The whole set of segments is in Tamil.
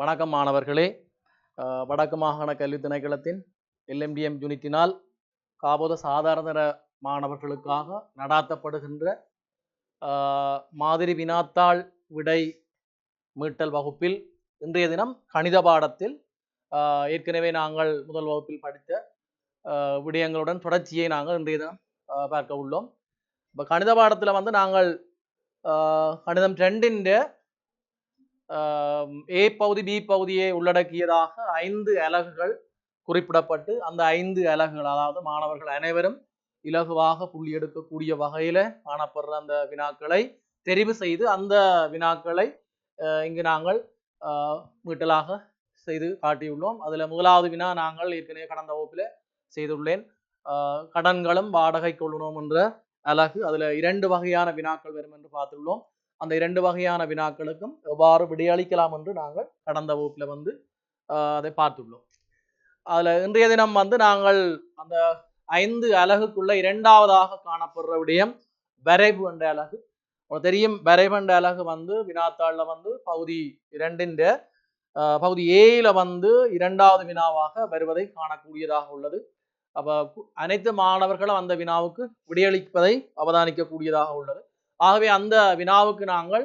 வணக்கம் மாணவர்களே. வடக்கு மாகாண கல்வி திணைக்களத்தின் LMDM யூனிட்டினால் காபோத சாதாரண மாணவர்களுக்காக நடாத்தப்படுகின்ற மாதிரி வினாத்தாள் விடை மீட்டல் வகுப்பில் இன்றைய தினம் கணித பாடத்தில் ஏற்கனவே நாங்கள் முதல் வகுப்பில் படித்த விடயங்களுடன் தொடர்ச்சியை நாங்கள் இன்றைய தினம் பார்க்க உள்ளோம். இப்போ கணித பாடத்தில் வந்து நாங்கள் கணிதம் 2 A பகுதி B பகுதியை உள்ளடக்கியதாக 5 அலகுகள் குறிப்பிடப்பட்டு அந்த 5 அலகுகள், அதாவது மாணவர்கள் அனைவரும் இலகுவாக புள்ளி எடுக்கக்கூடிய வகையில் காணப்படுற அந்த வினாக்களை தெரிவு செய்து அந்த வினாக்களை இங்கு நாங்கள் மீட்டலாக செய்து காட்டியுள்ளோம். அதில் முதலாவது வினா நாங்கள் ஏற்கனவே கடந்த வகுப்பில் செய்துள்ளேன். கடன்களும் வாடகை கொள்ளுனோம் என்ற அலகு. அதில் 2 வகையான வினாக்கள் வரும் என்று பார்த்துள்ளோம். அந்த 2 வகையான வினாக்களுக்கும் எவ்வாறு விடையளிக்கலாம் என்று நாங்கள் கடந்த வகுப்பில் வந்து அதை பார்த்துள்ளோம். அதில் இன்றைய தினம் வந்து நாங்கள் அந்த 5 அலகுக்குள்ள 2வதாக காணப்படுற விடயம் வரைவு என்ற அலகு. உங்களுக்கு தெரியும், வரைவு என்ற அலகு வந்து வினாத்தாளில் வந்து பகுதி 2 பகுதி ஏல வந்து 2வது வினாவாக வருவதை காணக்கூடியதாக உள்ளது. அப்போ அனைத்து மாணவர்களும் அந்த வினாவுக்கு விடையளிப்பதை அவதானிக்கக்கூடியதாக உள்ளது. ஆகவே அந்த வினாவுக்கு நாங்கள்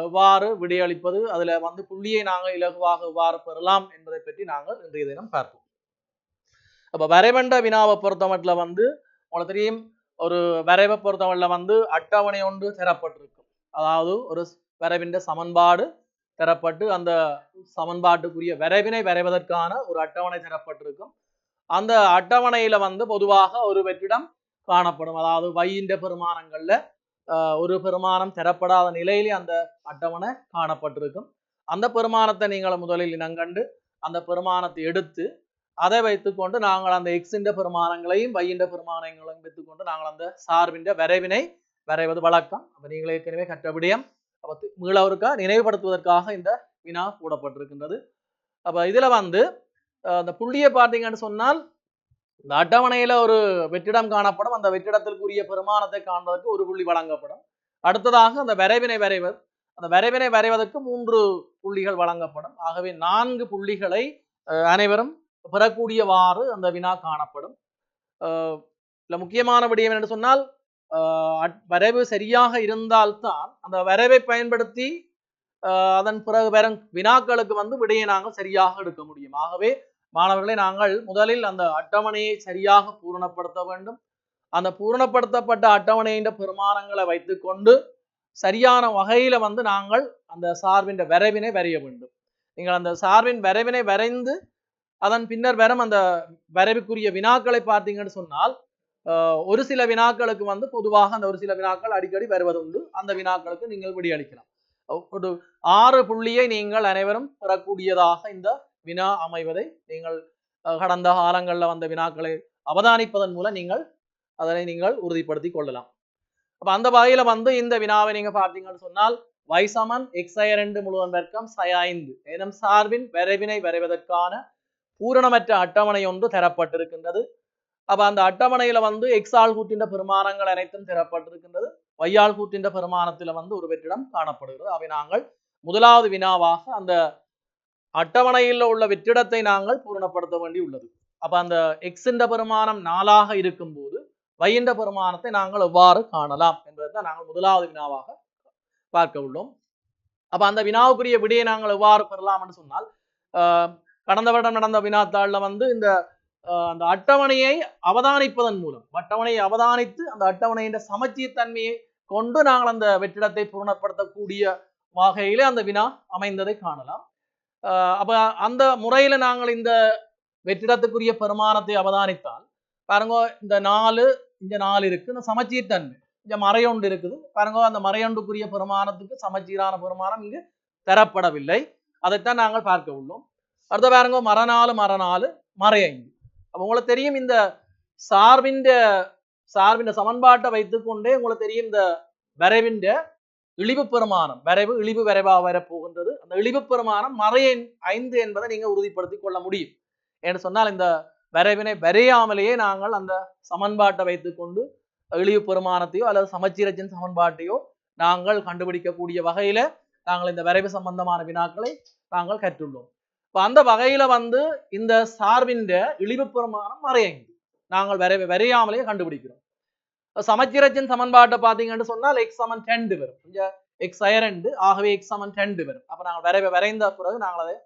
எவ்வாறு விடையளிப்பது, அதில் வந்து புள்ளியை நாங்கள் இலகுவாக எவ்வாறு பெறலாம் என்பதை பற்றி நாங்கள் இன்றைய தினம் பார்ப்போம். அப்போ வரைவண்ட வினாவை பொறுத்தமட்டில் வந்து உங்களுக்கு தெரியும், ஒரு வரைவை பொறுத்தமட்டில் வந்து அட்டவணை ஒன்று தரப்பட்டிருக்கும். அதாவது ஒரு வரைவின் சமன்பாடு தரப்பட்டு அந்த சமன்பாட்டுக்குரிய வரைவினை வரைவதற்கான ஒரு அட்டவணை தரப்பட்டிருக்கும். அந்த அட்டவணையில வந்து பொதுவாக ஒரு வெற்றிடம் காணப்படும். அதாவது வையின் பெருமானங்கள்ல ஒரு பெருமானம் தரப்படாத நிலையிலே அந்த அட்டவணை காணப்பட்டிருக்கும். அந்த பெருமானத்தை நீங்கள் முதலில் இனங்கண்டு அந்த பெருமானத்தை எடுத்து அதை வைத்துக்கொண்டு நாங்கள் அந்த எக்ஸின் பெருமானங்களையும் வையின் பெருமானங்களையும் வைத்துக்கொண்டு நாங்கள் அந்த சார்பின் வரைவினை வரைவது வழக்கம். அப்போ நீங்கள் ஏற்கனவே கற்ற விடயம் மீளவருக்கா நினைவுபடுத்துவதற்காக இந்த வினா கூடப்பட்டிருக்கின்றது. அப்போ இதில் வந்து அந்த புள்ளியை பார்த்தீங்கன்னு சொன்னால், இந்த அட்டவணையில ஒரு வெற்றிடம் காணப்படும். அந்த வெற்றிடத்திற்குரிய பெருமானத்தை காண்பதற்கு ஒரு புள்ளி வழங்கப்படும். அடுத்ததாக அந்த வரைவினை வரைவது, அந்த வரைவினை வரைவதற்கு 3 புள்ளிகள் வழங்கப்படும். ஆகவே 4 புள்ளிகளை அனைவரும் பெறக்கூடியவாறு அந்த வினா காணப்படும். இல்லை, முக்கியமான விடயம் என்று சொன்னால், வரைவு சரியாக இருந்தால்தான் அந்த வரைவை பயன்படுத்தி அதன் பிறகு வரும் வினாக்களுக்கு வந்து விடையை நாங்கள் சரியாக எடுக்க முடியும். ஆகவே மாணவர்களை நாங்கள் முதலில் அந்த அட்டவணையை சரியாக பூரணப்படுத்த வேண்டும். அந்த பூரணப்படுத்தப்பட்ட அட்டவணையின் பெருமானங்களை வைத்துக்கொண்டு சரியான வகையில வந்து நாங்கள் அந்த சார்பின் வரைவினை வரைய வேண்டும். நீங்கள் அந்த சார்பின் வரைவினை வரைந்து அதன் பின்னர் வரும் அந்த வரைவுக்குரிய வினாக்களை பார்த்தீங்கன்னு சொன்னால், ஒரு சில வினாக்களுக்கு வந்து பொதுவாக அந்த ஒரு சில வினாக்கள் அடிக்கடி வருவது உண்டு. அந்த வினாக்களுக்கு நீங்கள் விடையளிக்கலாம். ஒரு 6 புள்ளியை நீங்கள் அனைவரும் பெறக்கூடியதாக இந்த வினா அமைவதை நீங்கள் கடந்த காலங்களில் வந்த வினாக்களை அவதானிப்பதன் மூலம் நீங்கள் அதனை நீங்கள் உறுதிப்படுத்தி கொள்ளலாம். அப்போ அந்த வகையில வந்து இந்த வினாவை நீங்க பார்த்தீங்கன்னு சொன்னால், y = x2 முழுவதும் வர்க்கம் sin5 எனும் சார்பின் வரைவினை வரைவதற்கான பூரணமற்ற அட்டவணை ஒன்று தரப்பட்டிருக்கின்றது. அப்ப அந்த அட்டவணையில வந்து x ஆல் கூட்டின்ற பெருமானங்கள் அனைத்தும் தரப்பட்டிருக்கின்றது. y ஆல் கூட்டின்ற பெருமானத்தில் வந்து ஒரு வெற்றிடம் காணப்படுகிறது. அவை நாங்கள் முதலாவது வினாவாக அந்த அட்டவணையில் உள்ள வெற்றிடத்தை நாங்கள் பூரணப்படுத்த வேண்டி உள்ளது. அப்ப அந்த எக்ஸின் பெருமானம் 4ஆக இருக்கும் போது வையின் பெருமானத்தை நாங்கள் எவ்வாறு காணலாம் என்பதை நாங்கள் முதலாவது வினாவாக பார்க்க உள்ளோம். அப்ப அந்த வினாவுக்குரிய விடையை நாங்கள் எவ்வாறு பெறலாம் என்று சொன்னால், கடந்த வருடம் நடந்த வினாத்தாள்ல வந்து இந்த அந்த அட்டவணையை அவதானிப்பதன் மூலம், அட்டவணையை அவதானித்து அந்த அட்டவணையின் சமச்சீர் தன்மையை கொண்டு நாங்கள் அந்த வெற்றிடத்தை பூரணப்படுத்தக்கூடிய வகையிலே அந்த வினா அமைந்ததை காணலாம். அப்ப அந்த முறையில நாங்கள் இந்த வெற்றிடத்துக்குரிய பெருமானத்தை அவதானித்தால் பாருங்க, இந்த 4 இங்க 4 இருக்கு, இந்த சமச்சீர் தன்மை இங்க மறையொன்று இருக்குது பாருங்க. அந்த மறையொன்றுக்குரிய பெருமானத்துக்கு சமச்சீரான பெருமானம் இங்கு தரப்படவில்லை. அதைத்தான் நாங்கள் பார்க்க உள்ளோம். அடுத்த பாருங்க, மர 4 மறை5. அப்ப உங்களுக்கு தெரியும், இந்த சார்பின் சமன்பாட்டை வைத்துக்கொண்டே உங்களுக்கு தெரியும் இந்த வரைவின் இழிவு பெருமானம், வரைவு இழிவு வரைவாக வரப்போகின்றது. அந்த இழிவு பெருமானம் மறை5 என்பதை நீங்க உறுதிப்படுத்தி கொள்ள முடியும். என்று சொன்னால், இந்த வரைவினை வரையாமலேயே நாங்கள் அந்த சமன்பாட்டை வைத்துக்கொண்டு இழிவு பெருமானத்தையோ அல்லது சமச்சீரச்சின் சமன்பாட்டையோ நாங்கள் கண்டுபிடிக்கக்கூடிய வகையில நாங்கள் இந்த வரைவு சம்பந்தமான வினாக்களை நாங்கள் கற்றுள்ளோம். இப்போ அந்த வகையில வந்து இந்த சார்பின் இழிவு பெருமானம் மறையைந்து நாங்கள் வரையாமலே கண்டுபிடிக்கிறோம். சமச்சீரச்சின் சமன்பாட்டை பார்த்தீங்கன்னு சொன்னால் எக்ஸ் சமன் 2 வரும். கொஞ்சம் எக்ஸ் 2 ஆகவே எக்ஸ் சமன் 2 வரும். அப்ப நாங்கள் வரைந்த பிறகு நாங்கள் அதை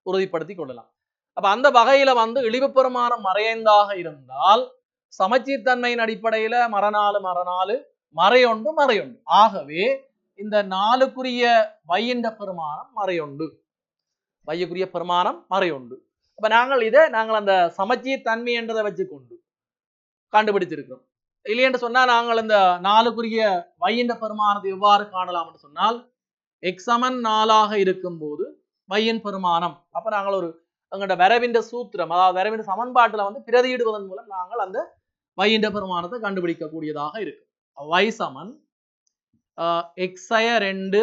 உறுதிப்படுத்தி கொள்ளலாம். அப்ப அந்த வகையில வந்து இழிவு பெருமானம் மறையைந்தாக இருந்தால் சமச்சீர்த்தன்மையின் அடிப்படையில மரநாலு மறையொண்டு. ஆகவே இந்த 4க்குரிய வையின் பெருமானம் மறையொண்டு. வையக்குரிய பெருமானம் மறையொண்டு. அப்ப நாங்கள் அந்த சமச்சீர் தன்மை என்றதை வச்சுக்கொண்டு கண்டுபிடிச்சிருக்கிறோம். இல்லையென்று சொன்னால் நாங்கள் இந்த 4க்குரிய வையின் பெருமானத்தை எவ்வாறு காணலாம் என்று சொன்னால் எக்ஸ் சமன் 4 இருக்கும் போது வையின் பெருமானம் அப்ப நாங்கள் எங்களோட வரைவின் சூத்திரம் அதாவது வரைவின் சமன்பாட்டில் வந்து பிரதியிடுவதன் மூலம் நாங்கள் அந்த வையின் பெருமானத்தை கண்டுபிடிக்கக்கூடியதாக இருக்கு. y சமன் எக்ஸ் 2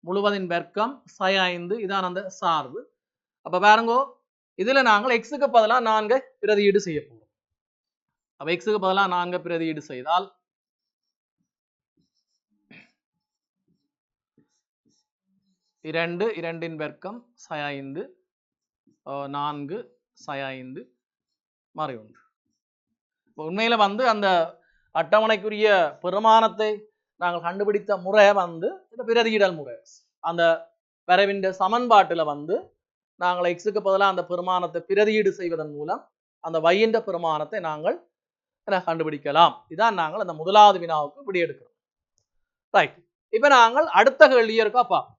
முழுவதின் வர்க்கம் sin 5 இதான் அந்த சார்பு. அப்ப பாருங்கோ இதுல நாங்கள் எக்ஸுக்கு பதிலாக 4 பிரதியீடு செய்ய போறோம். அப்ப எக்ஸுக்கு பதிலாக 4 பிரதியீடு செய்தால் 2 2 வர்க்கம் sin 5 4 sin 5 மாறி ஒன்று. உண்மையில வந்து அந்த அட்டவணைக்குரிய பெருமானத்தை நாங்கள் கண்டுபிடித்த முறை வந்து இந்த பிரதியிடல் முறை. அந்த வரைவின் சமன்பாட்டில் வந்து நாங்கள் எக்ஸுக்கு பதிலாக அந்த பெருமானத்தை பிரதியீடு செய்வதன் மூலம் அந்த வையின் பெருமானத்தை நாங்கள் கண்டுபிடிக்கலாம். இதான் நாங்கள் அந்த முதலாவது வினாவுக்கு விடை எடுக்கிறோம். ரைட். இப்ப நாங்கள் அடுத்த கேள்வியை இருக்கா பார்ப்போம்.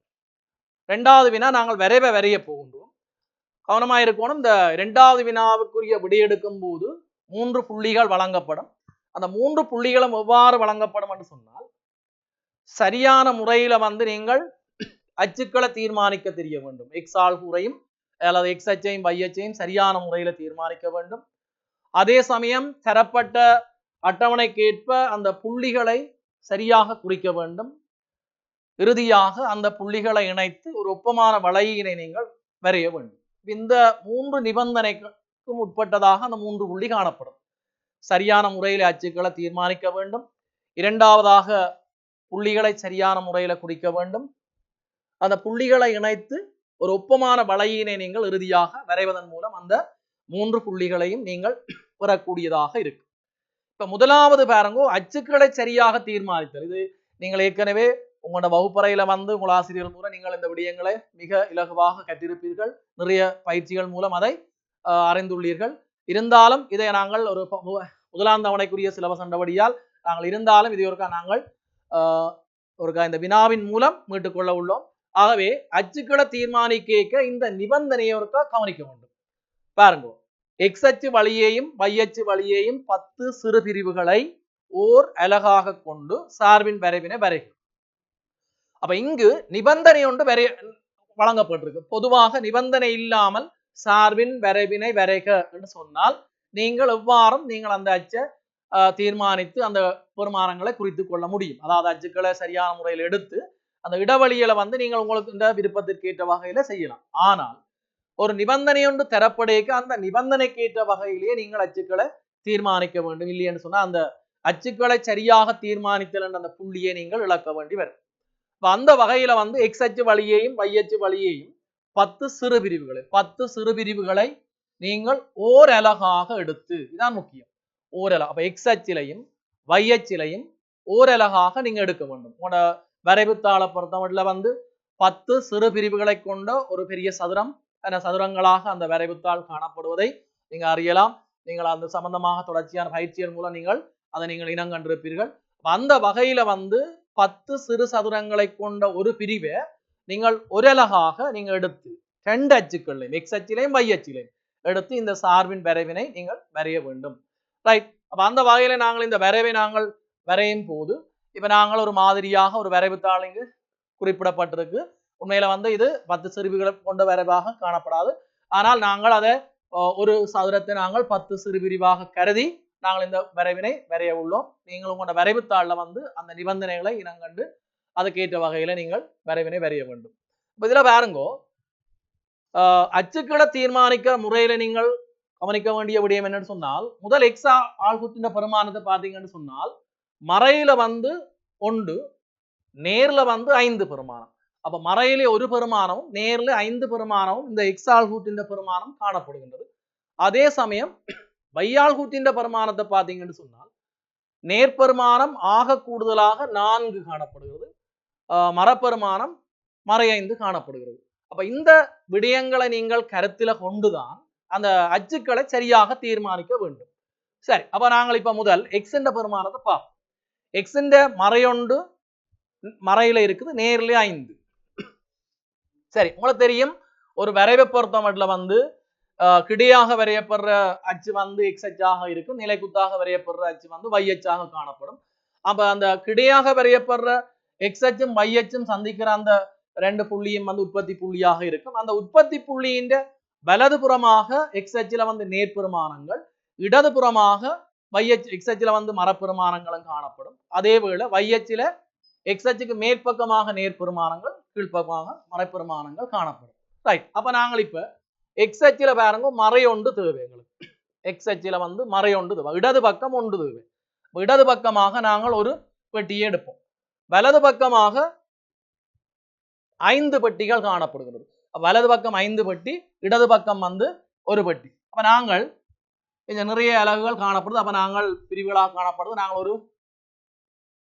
2வது வினா நாங்கள் வரைய போகின்றோம். கவனமாக இருக்கணும். இந்த 2வது வினாவுக்குரிய விடை எடுக்கும் போது 3 புள்ளிகள் வழங்கப்படும். அந்த 3 புள்ளிகளும் எவ்வாறு வழங்கப்படும் என்று சொன்னால் சரியான முறையில வந்து நீங்கள் அச்சுக்களை தீர்மானிக்க தெரிய வேண்டும். எக்ஸ் ஆள்கூறையும் அல்லது எக்ஸ் அச்சையும் y அச்சையும் சரியான முறையில தீர்மானிக்க வேண்டும். அதே சமயம் தரப்பட்ட அட்டவணைக்கேற்ப அந்த புள்ளிகளை சரியாக குறிக்க வேண்டும். இறுதியாக அந்த புள்ளிகளை இணைத்து ஒரு ஒப்பமான வளையினை நீங்கள் வரைய வேண்டும். இந்த 3 நிபந்தனைக்கும் உட்பட்டதாக அந்த 3 புள்ளி காணப்படும். சரியான முறையில் அச்சுக்களை தீர்மானிக்க வேண்டும். 2வதாக புள்ளிகளை சரியான முறையில குறிக்க வேண்டும். அந்த புள்ளிகளை இணைத்து ஒரு ஒப்பமான வளையினை நீங்கள் இறுதியாக வரைவதன் மூலம் அந்த 3 புள்ளிகளையும் நீங்கள் பெறக்கூடியதாக இருக்கு. இப்ப முதலாவது பாருங்க, அச்சுக்களை சரியாக தீர்மானித்தல். இது நீங்கள் ஏற்கனவே உங்களோட வகுப்பறையில வந்து உங்கள் ஆசிரியர்கள் மூலம் நீங்கள் இந்த விடயங்களை மிக இலகுவாக கற்றிருப்பீர்கள். நிறைய பயிற்சிகள் மூலம் அதை அறிந்துள்ளீர்கள். இருந்தாலும் இதை நாங்கள் ஒரு முதலாம் தவணைக்குரிய சிலபஸ் அண்டபடியால் நாங்கள் இருந்தாலும் இதை ஒருக்கா நாங்கள் இந்த வினாவின் மூலம் மீட்டுக்கொள்ள உள்ளோம். ஆகவே அச்சுக்களை தீர்மானிக்க இந்த நிபந்தனையை ஒருக்கா கவனிக்க வேண்டும். பாருங்க, எக்ஸ் அச்சு வழியையும் y அச்சு வழியையும் 10 சிறு பிரிவுகளை ஓர் அலகாக கொண்டு சார்பின் வரைவினை வரைக. அப்ப இங்கு நிபந்தனை ஒன்று வழங்கப்பட்டிருக்கு. பொதுவாக நிபந்தனை இல்லாமல் சார்பின் வரைவினை வரைக என்று சொன்னால் நீங்கள் எவ்வாறும் நீங்கள் அந்த அச்சை தீர்மானித்து அந்த பெருமானங்களை குறித்து கொள்ள முடியும். அதாவது அச்சுக்களை சரியான முறையில் எடுத்து அந்த இடைவெளியில வந்து நீங்கள் உங்களுக்கு இந்த விருப்பத்திற்கு ஏற்ற வகையில செய்யலாம். ஆனால் ஒரு நிபந்தனை ஒன்று தரப்படைக்க அந்த நிபந்தனைக்கு ஏற்ற வகையிலேயே நீங்கள் அச்சுக்களை தீர்மானிக்க வேண்டும். இல்லையென்று சொன்னால் அந்த அச்சுக்களை சரியாக தீர்மானித்தல் என்ற அந்த புள்ளியை நீங்கள் இழக்க வேண்டி வரும். அந்த வகையில வந்து எக்ஸ் அச்சு வழியையும் y அச்சு வழியையும் 10 சிறு பிரிவுகளை நீங்கள் ஓர் அலகாக எடுத்து, இதான் முக்கியம், ஓரலகு. அப்ப எக்ஸ் அச்சிலையும் y அச்சிலையும் ஓரலகாக நீங்க எடுக்க வேண்டும். உங்களோட வரைவுத்தாளை பொறுத்தவரையில வந்து 10 சிறு பிரிவுகளை கொண்ட ஒரு பெரிய சதுரம் சதுரங்களாக அந்த வரைவுத்தாள் காணப்படுவதை நீங்க அறியலாம். நீங்கள் அந்த சம்பந்தமாக தொடர்ச்சியான பயிற்சிகள் மூலம் நீங்கள் அதை நீங்கள் இனம் கண்டிருப்பீர்கள். அந்த வகையில வந்து 10 சிறு சதுரங்களை கொண்ட ஒரு பிரிவை நீங்கள் ஒரலகாக நீங்க எடுத்து 2 அச்சுக்களையும் எக்ஸ் அச்சிலையும் y அச்சிலையும் எடுத்து இந்த சார்பின் வரைவினை நீங்கள் வரைய வேண்டும். ரைட். அப்ப அந்த வகையில நாங்கள் இந்த வரைவை நாங்கள் வரையும் போது இப்ப நாங்கள் ஒரு மாதிரியாக ஒரு வரைவுத்தாள் இங்கு குறிப்பிடப்பட்டிருக்கு. உண்மையில வந்து இது 10 சிறுபிரிவுகளை கொண்ட வரைவாக காணப்படாது. ஆனால் நாங்கள் அதை ஒரு சதுரத்தை நாங்கள் 10 சிறு பிரிவாக கருதி நாங்கள் இந்த வரைவினை வரைய உள்ளோம். நீங்கள் உங்களோட வரைவுத்தாளில் வந்து அந்த நிபந்தனைகளை இனங்கண்டு அதுக்கேற்ற வகையில நீங்கள் வரைவினை வரைய வேண்டும். இப்ப இதுல பாருங்கோ, அச்சுக்களை தீர்மானிக்க முறையில நீங்கள் கவனிக்க வேண்டிய விடயம் என்னன்னு சொன்னால், முதல் எக்ஸ் ஆள்குத்தின் பெருமானத்தை பார்த்தீங்கன்னு சொன்னால் மறையில வந்து 1, நேர்ல வந்து 5 பெருமானம். அப்ப மறையிலே ஒரு பெருமானமும் நேர்ல 5 பெருமானமும் இந்த எக்ஸால் கூட்டின் பெருமானம் காணப்படுகின்றது. அதே சமயம் வையால் கூட்டின் பெருமானத்தை பார்த்தீங்கன்னு சொன்னால் நேர்பெருமானம் ஆக கூடுதலாக 4 காணப்படுகிறது. மரப்பெருமானம் மறை 5 காணப்படுகிறது. அப்ப இந்த விடயங்களை நீங்கள் கருத்தில கொண்டுதான் அந்த அச்சுக்களை சரியாக தீர்மானிக்க வேண்டும். சரி, அப்ப நாங்கள் இப்ப முதல் எக்ஸ் என்ற பெருமானத்தை பார்ப்போம். எக்ஸ் என்ற மறையொண்டு மறையில இருக்குது, நேர்ல 5. சரி, உங்களுக்கு தெரியும் ஒரு வரைவை பொறுத்த மட்டும் வந்து கிடையாக வரையப்படுற அச்சு வந்து எக்ஸ் அச்சாக இருக்கும், நிலைக்குத்தாக வரையப்படுற அச்சு வந்து y அச்சாக காணப்படும். அப்ப அந்த கிடையாக வரையப்படுற எக்ஸ் அச்சும் y அச்சும் சந்திக்கிற அந்த 2 புள்ளியும் வந்து உற்பத்தி புள்ளியாக இருக்கும். அந்த உற்பத்தி புள்ளியின் வலதுபுறமாக எக்ஸ் அச்சில வந்து நேர்பெருமானங்கள், இடதுபுறமாக y அச்சு எக்ஸ் அச்சில வந்து மரப்பெருமானங்களும் காணப்படும். அதேவேளை y அச்சில எக்ஸ் அச்சுக்கு மேற்பக்கமாக நேர்பெருமானங்கள், கீழ்ப்பக்கமாக மறைப்பெருமானங்கள் காணப்படும். ரைட், அப்ப நாங்கள் இப்ப எக்ஸ் அச்சில பாருங்க மறை ஒன்று தேவை எங்களுக்கு. எக்ஸ் அச்சில வந்து மறை ஒன்று தேவை, இடது பக்கம் ஒன்று தேவை. இடது பக்கமாக நாங்கள் ஒரு பெட்டியை எடுப்போம். வலது பக்கமாக 5 பெட்டிகள் காணப்படுகிறது. வலது பக்கம் 5 பெட்டி, இடது பக்கம் வந்து ஒரு பெட்டி. அப்ப நாங்கள் இந்த நிறைய அலகுகள் காணப்படுது. அப்ப நாங்கள் பிரிவுகளாக காணப்படுது. நாங்கள் ஒரு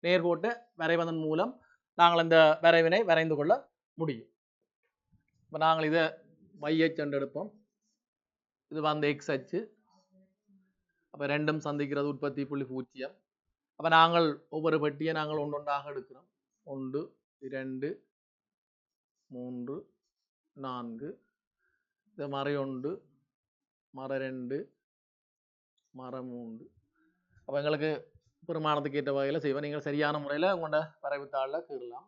நேர்கோட்டை வரைவதன் மூலம் நாங்கள் இந்த வரைவினை வரைந்து கொள்ள முடியும். இப்ப நாங்கள் இதை y அச்சு எடுப்போம். இது வந்து எக்ஸ் அச்சு. அப்ப ரெண்டும் சந்திக்கிறது உற்பத்தி புள்ளி 0. அப்ப நாங்கள் ஒவ்வொரு பெட்டியை நாங்கள் ஒன்றொன்றாக எடுக்கிறோம். 1 2 3 4. இது மறை 1, மறை 2, மறை 3. அப்ப எங்களுக்கு பெருமானத்துக்கு ஏற்ற வகையில் செய்வோம். நீங்கள் சரியான முறையில் உங்களோட வரைவுத்தாளில் கீறலாம்.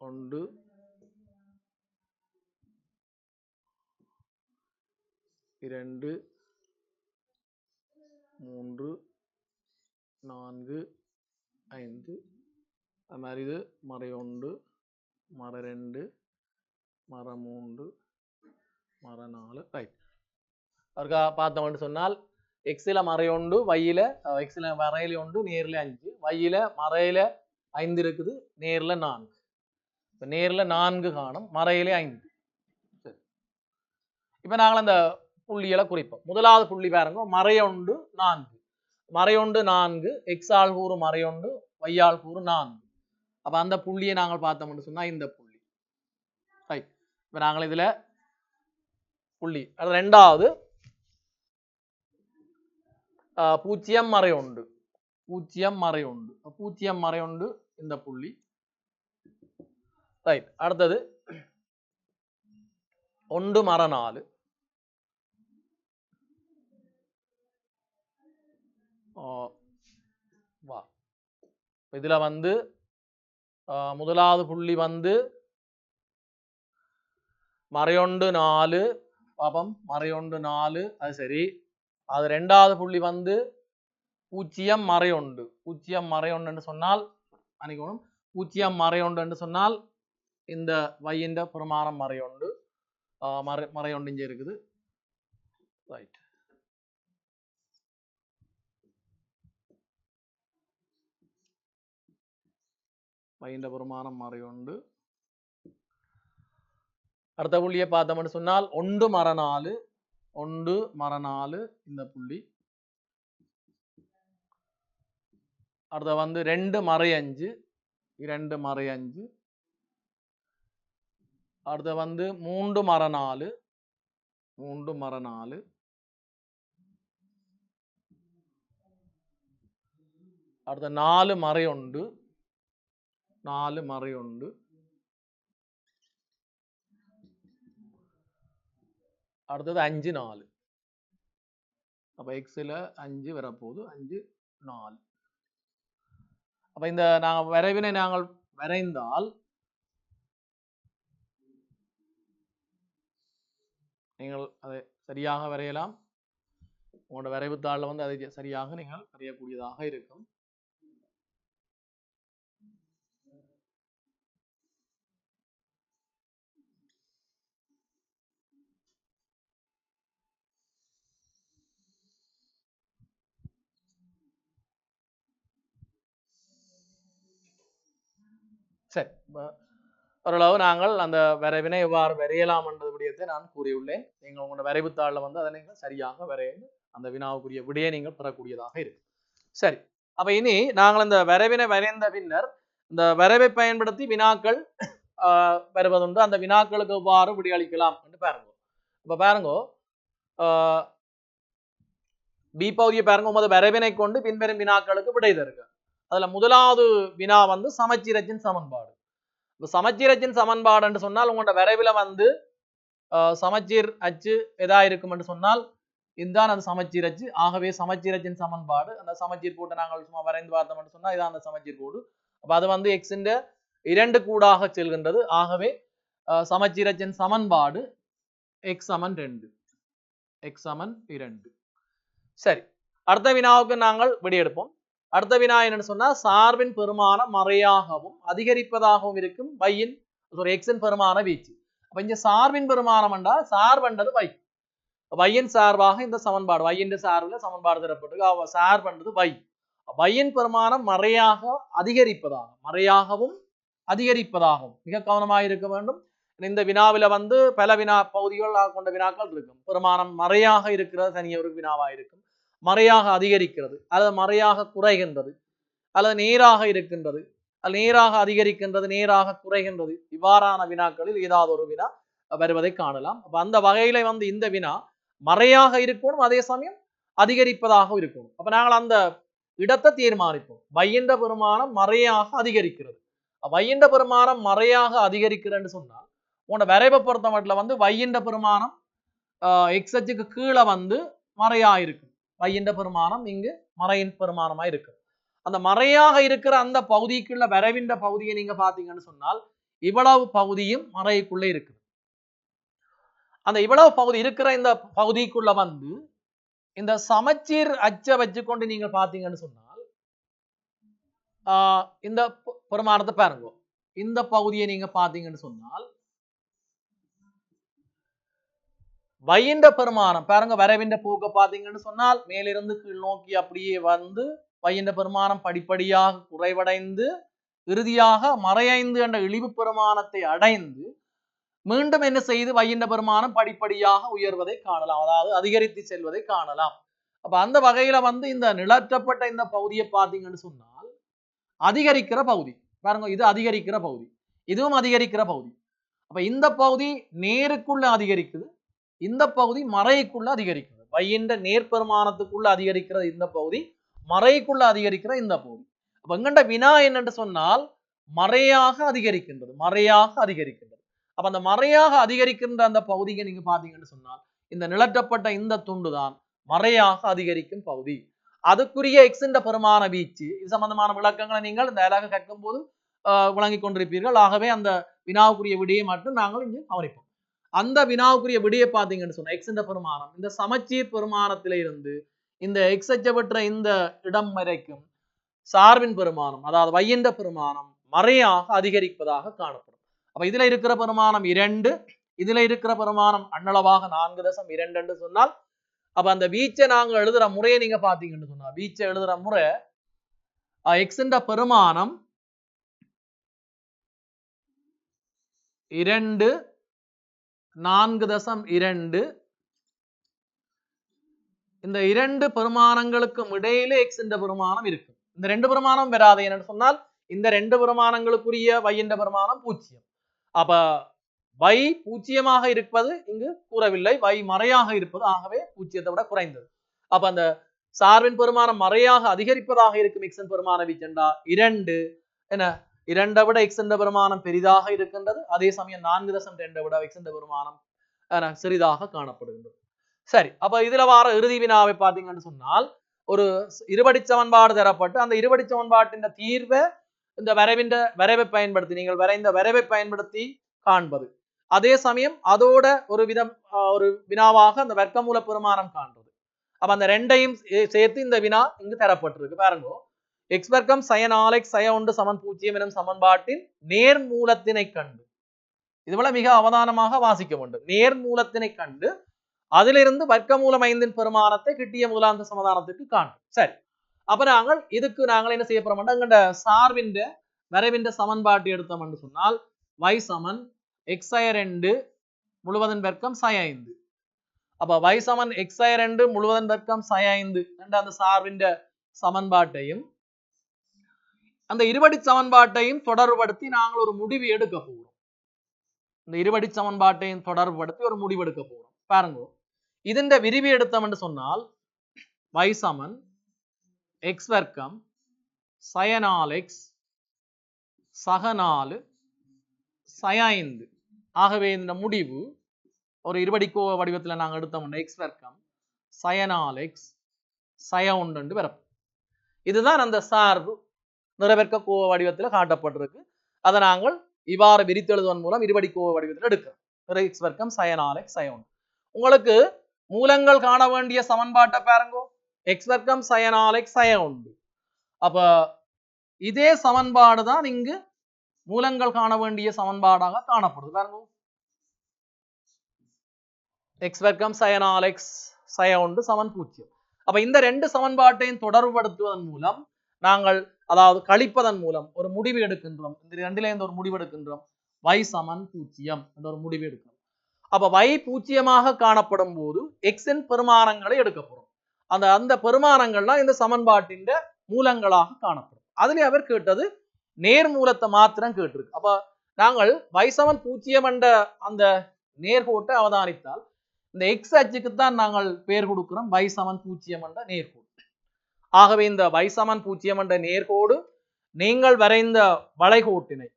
ஒன்று 2 3 4 5. அது மாதிரி இது மறை 1, மறை 2, மறை 3, மறை 4. ரைட், அவருக்கா பார்த்தோம்னு சொன்னால் எக்ஸில் மறை 1, வையில் எக்ஸில் மறையில 1, நேரில் 5, வையில் மறையில 5 இருக்குது, நேரில் 4. இப்போ நேரில் 4 காணும், மறையிலே 5. சரி, இப்போ நாங்கள் அந்த புள்ளிகளை குறிப்போம். முதலாவது புள்ளி பாருங்க, மறை 1 4. மறை 1 4, எக்ஸால் கூறு மறை 1, வையால் கூறு 4. அப்போ அந்த புள்ளியை நாங்கள் பார்த்தோம்னு சொன்னால் இந்த புள்ளி. ரைட், இப்போ நாங்கள் இதில் புள்ளி அது ரெண்டாவது 0 மறை 1, 0 மறை 1, 0 மறை 1 இந்த புள்ளி. ரைட், அடுத்தது 1 மறை 4. வா, இதுல வந்து முதலாவது புள்ளி வந்து மறை 1 4. பாப்பம், மறை 1 4, அது சரி. அது ரெண்டாவது புள்ளி வந்து 0 மறை 1. 0 மறை 1 சொன்னால் அன்னைக்கு 0 மறை 1 சொன்னால் இந்த வையின் பெருமானம் மறை 1, மறை 1 இங்கே இருக்குது. ரைட், வையின் பெருமானம் மறை 1. அடுத்த புள்ளியை பார்த்தோம்னு சொன்னால் 1 மறை 4, 1 மறை 4 இந்த புள்ளி. அடுத்த வந்து 2 மறை 5, 2 மறை 5. அடுத்த வந்து 3 மறை 4, 3 மறை 4. அடுத்த 4 மறை 1, 4 மறை 1. அடுத்தது 5 4. அப்ப எக்ஸில் 5 வரப்போகுது, 5 4. அப்ப இந்த நாங்கள் வரைவினை நாங்கள் வரைந்தால் நீங்கள் அதை சரியாக வரையலாம். உங்களோட வரைவுத்தாளில் வந்து அதை சரியாக நீங்கள் வரையக்கூடியதாக இருக்கும். சரி, ஓரளவு நாங்கள் அந்த வரைவினை எவ்வாறு வரையலாம் என்ற விடயத்தை நான் கூறியுள்ளேன். நீங்கள் உங்களோட வரைவுத்தாளில் வந்து அதை நீங்கள் சரியாக வரைந்து அந்த வினாவுக்குரிய விடையை நீங்கள் பெறக்கூடியதாக இருக்கு. சரி, அப்ப இனி நாங்கள் இந்த வரைவினை வரைந்த பின்னர் இந்த வரைவை பயன்படுத்தி வினாக்கள் வருவதுண்டு. அந்த வினாக்களுக்கு எவ்வாறு விடையளிக்கலாம் என்று பாருங்க. இப்ப பாருங்க, பி பகுதியை பாருங்க, உமது வரைவினை கொண்டு பின்வரும் வினாக்களுக்கு விடை தருக. அதுல முதலாவது வினா வந்து சமச்சீரச்சின் சமன்பாடு. இப்ப சமச்சீரச்சின் சமன்பாடு என்று சொன்னால் உங்களோட வரைவில வந்து சமச்சீர் அச்சு எதா இருக்கும் என்று சொன்னால் இதுதான் அந்த சமச்சீர் அச்சு. ஆகவே சமச்சீரச்சின் சமன்பாடு, அந்த சமச்சீர் கூட்டை நாங்கள் சும்மா வரைந்து பார்த்தோம் என்று சொன்னால் இதான் அந்த சமச்சீர் கூடு. அப்ப அது வந்து எக்ஸின் 2 கூடாக செல்கின்றது. ஆகவே சமச்சீரச்சின் சமன்பாடு எக்ஸ் சமன் 2, எக்ஸ் சமன் 2. சரி, அடுத்த வினாவுக்கு நாங்கள் விடையெடுப்போம். அடுத்த வினா என்னன்னு சொன்னா சார்பின் பெருமானம் மறையாகவும் அதிகரிப்பதாகவும் இருக்கும் வையின் எக்ஸின் பெருமான வீச்சு. அப்ப இங்க சார்பின் பெருமானம் என்றால் சார்பண்டது வை, வையின் சார்பாக இந்த சமன்பாடு, வையின் சார்பில் சமன்பாடு தரப்பட்டு சார்பண்டது வை. வையின் பெருமானம் மறையாக அதிகரிப்பதாகும், மறையாகவும் அதிகரிப்பதாகும். மிக கவனமாக இருக்க வேண்டும். இந்த வினாவில வந்து பல வினா பகுதிகள் கொண்ட வினாக்கள் இருக்கும். பெருமானம் மறையாக இருக்கிறது தனிய ஒரு வினாவாக இருக்கும், மறையாக அதிகரிக்கிறது அல்லது மறையாக குறைகின்றது அல்லது நேராக இருக்கின்றது அல்லது நேராக அதிகரிக்கின்றது நேராக குறைகின்றது. இவ்வாறான வினாக்களில் ஏதாவது ஒரு வினா வருவதை காணலாம். அப்ப அந்த வகையில வந்து இந்த வினா மறையாக இருக்கணும், அதே சமயம் அதிகரிப்பதாக இருக்கணும். அப்ப நாங்கள் அந்த இடத்தை தீர்மானிப்போம். வையின்ற பெருமானம் மறையாக அதிகரிக்கிறது. வையின்ற பெருமானம் மறையாக அதிகரிக்கிறேன்னு சொன்னா உன்னோட வரைவை பொறுத்த மட்டும் வந்து வையின்ற பெருமானம் எக்ஸ் அச்சுக்கு கீழே வந்து மறையா இருக்கும். வையின்ற பெருமானம் இங்கு மறையின் பெருமானமா இருக்கு. அந்த மறையாக இருக்கிற அந்த பகுதிக்குள்ள வரைவின்ற பகுதியை நீங்க பாத்தீங்கன்னு சொன்னால் இவ்வளவு பகுதியும் மறைக்குள்ள இருக்கு. அந்த இவ்வளவு பகுதி இருக்கிற இந்த பகுதிக்குள்ள வந்து இந்த சமச்சீர் அச்சை வச்சுக்கொண்டு நீங்க பாத்தீங்கன்னு சொன்னால் இந்த பெருமானத்தை பாருங்க. இந்த பகுதியை நீங்க பாத்தீங்கன்னு சொன்னால் வையின்ற பெருமானம் பாருங்க, வரைவின்ற போக்க பாத்தீங்கன்னு சொன்னால் மேலிருந்து கீழ் நோக்கி அப்படியே வந்து வையின்ற பெருமானம் படிப்படியாக குறைவடைந்து இறுதியாக மறையைந்து என்ற இழிவு பெருமானத்தை அடைந்து மீண்டும் என்ன செய்து வையின்ற பெருமானம் படிப்படியாக உயர்வதை காணலாம், அதாவது அதிகரித்து செல்வதை காணலாம். அப்ப அந்த வகையில வந்து இந்த நிலற்றப்பட்ட இந்த பகுதியை பாத்தீங்கன்னு சொன்னால் அதிகரிக்கிற பகுதி பாருங்க, இது அதிகரிக்கிற பகுதி, இதுவும் அதிகரிக்கிற பகுதி. அப்ப இந்த பகுதி நேருக்குள்ள அதிகரிக்குது, இந்த பகுதி மறைக்குள்ள அதிகரிக்கிறது. வையின்ற நேர்பெருமானத்துக்குள்ள அதிகரிக்கிறது இந்த பகுதி, மறைக்குள்ள அதிகரிக்கிற இந்த பகுதி. அப்ப எங்கண்ட வினா என்னென்று சொன்னால் மறையாக அதிகரிக்கின்றது, மறையாக அதிகரிக்கின்றது. அப்ப அந்த மறையாக அதிகரிக்கின்ற அந்த பகுதியை நீங்க பாத்தீங்கன்னு சொன்னால் இந்த நிலற்றப்பட்ட இந்த துண்டு தான் மறையாக அதிகரிக்கும் பகுதி. அதுக்குரிய எக்ஸின்ற பெருமான வீச்சு இது சம்பந்தமான விளக்கங்களை நீங்கள் இந்த அழகாக கற்கும் போது விளங்கிக் கொண்டிருப்பீர்கள். ஆகவே அந்த வினாவுக்குரிய விடையை மட்டும் நாங்கள் இங்கு கவனிப்போம். அந்த வினாவுக்குரிய விடையை பார்த்தீங்கன்னு சொன்னா எக்ஸின்ற பெருமானம் இந்த சமச்சீர் பெருமானத்தில இருந்து இந்த எக்ஸ் அச்சப்பட்ட இந்த இடம் வரைக்கும் சார்பின் பெருமானம் அதாவது வையின்ற பெருமானம் மறையாக அதிகரிப்பதாக காணப்படும். அப்ப இதுல இருக்கிற பெருமானம் 2, இதுல இருக்கிற பெருமானம் அண்ணளவாக 4.2 என்று சொன்னால் அப்ப அந்த வீச்சை நாங்க எழுதுற முறையை நீங்க பாத்தீங்கன்னு சொன்னா வீச்சை எழுதுற முறை எக்ஸின்ற பெருமானம் 2 4.2 இந்த 2 பெருமானங்களுக்கும் இடையிலே எக்ஸ் என்ற பெருமானம் இருக்கு. இந்த 2 பெருமானம் வராது என்னன்னு சொன்னால் இந்த 2 பெருமானங்களுக்குரிய y என்ற பெருமானம் 0. அப்ப y பூஜ்ஜியமாக இருப்பது இங்கு கூறவில்லை, y மறையாக இருப்பது, ஆகவே பூஜ்ஜியத்தை விட குறைந்தது. அப்ப அந்த சார்பின் பெருமானம் மறையாக அதிகரிப்பதாக இருக்கும் எக்ஸின் பெருமான வீச்சென்றா 2 என்ன 2 விட எக்ஸ் என்ற பெருமானம் பெரிதாக இருக்கின்றது, அதே சமயம் 4.2 விட எக்ஸ் என்ற பெருமானம் சிறிதாக காணப்படுகின்றது. சரி, அப்ப இதுல வார இறுதி வினாவை பார்த்தீங்கன்னு சொன்னால் ஒரு இருபடி சமன்பாடு தரப்பட்டு அந்த இருபடி சமன்பாட்டின் தீர்வை இந்த வரைவை பயன்படுத்தி நீங்கள் வரைந்த வரைவை பயன்படுத்தி காண்பது, அதே சமயம் அதோட ஒரு விதம் ஒரு வினாவாக அந்த வர்க்கமூல பெருமானம் காண்பது. அப்ப அந்த ரெண்டையும் சேர்த்து இந்த வினா இங்கு தரப்பட்டிருக்கு. பாருங்க, எக்ஸ் வர்க்கம் sin x sin 1 சமன் 0 எனும் சமன்பாட்டின் நேர்மூலத்தினை கண்டு, இதுபோல மிக அவதானமாக வாசிக்க வேண்டும். நேர்மூலத்தினை கண்டு அதிலிருந்து வர்க்கமூலம் 5 பெருமானத்தை கிட்டிய முதலாந்த சமாதானத்துக்கு காணும். சரி, அப்ப நாங்கள் இதுக்கு நாங்கள் என்ன செய்ய போறோம், சார்பின் வரைவின் சமன்பாட்டை எடுத்தோம் என்று சொன்னால் y சமன் x2 முழுவதன் வர்க்கம் sin5. அப்ப y சமன் x2 முழுவதன் வர்க்கம் sin5 என்ற அந்த சார்பின் சமன்பாட்டையும் அந்த இருபடி சமன்பாட்டையும் தொடர்புபடுத்தி நாங்கள் ஒரு முடிவு எடுக்க போகிறோம். இந்த இருபடி சமன்பாட்டையும் தொடர்புபடுத்தி ஒரு முடிவு எடுக்க போகிறோம். பாருங்க, இதன் விரிவு எடுத்தோம் என்று சொன்னால் y சமன் x வர்க்கம் sin 4x சக 4 sin5. ஆகவே இந்த முடிவு ஒரு இருபடிக்கோவை வடிவத்தில் நாங்கள் எடுத்தோம் x வர்க்கம் sin 4x sin1 என்று வரப்போம். இதுதான் அந்த சார்பு நிறைவேற்க கோவ வடிவத்தில் காட்டப்பட்டிருக்கு. அதை நாங்கள் இவ்வாறு விரித்தெழுதுவதன் மூலம் இருபடிக்கோவ வடிவத்தில் எடுக்கிறோம். x வர்க்கம் sin 4x sin1. உங்களுக்கு மூலங்கள் காண வேண்டிய சமன்பாட்டை பாருங்க, x வர்க்கம் sin 4x sin1. அப்ப இதே சமன்பாடு தான் இங்கு மூலங்கள் காண வேண்டிய சமன்பாடாக காணப்படுது. பாருங்க, x வர்க்கம் sin 4x sin1 சமன் 0. அப்ப இந்த ரெண்டு சமன்பாட்டையும் தொடர்புபடுத்துவதன் மூலம் நாங்கள் அதாவது கழிப்பதன் மூலம் ஒரு முடிவு எடுக்கின்றோம். இந்த ரெண்டில இருந்து ஒரு முடிவு எடுக்கின்றோம், y சமன் 0 என்ற ஒரு முடிவு எடுக்கிறோம். அப்ப y 0 காணப்படும் போது x இன் பெருமானங்களை எடுக்க போறோம். அந்த பெருமானங்கள்லாம் இந்த சமன்பாட்டின் மூலங்களாக காணப்படும். அதுல அவர் கேட்டது நேர்மூலத்தை மாத்திரம் கேட்டிருக்கு. அப்ப நாங்கள் y சமன் 0 என்ற அந்த நேர்கோட்டை அவதானித்தால் இந்த x அச்சுக்கு தான் நாங்கள் பெயர் கொடுக்கிறோம் y சமன் 0 என்ற நேர்கோடு. ஆகவே இந்த y சமன் 0 என்ற நேர்கோடு நீங்கள் வரைந்த வளைகோட்டினை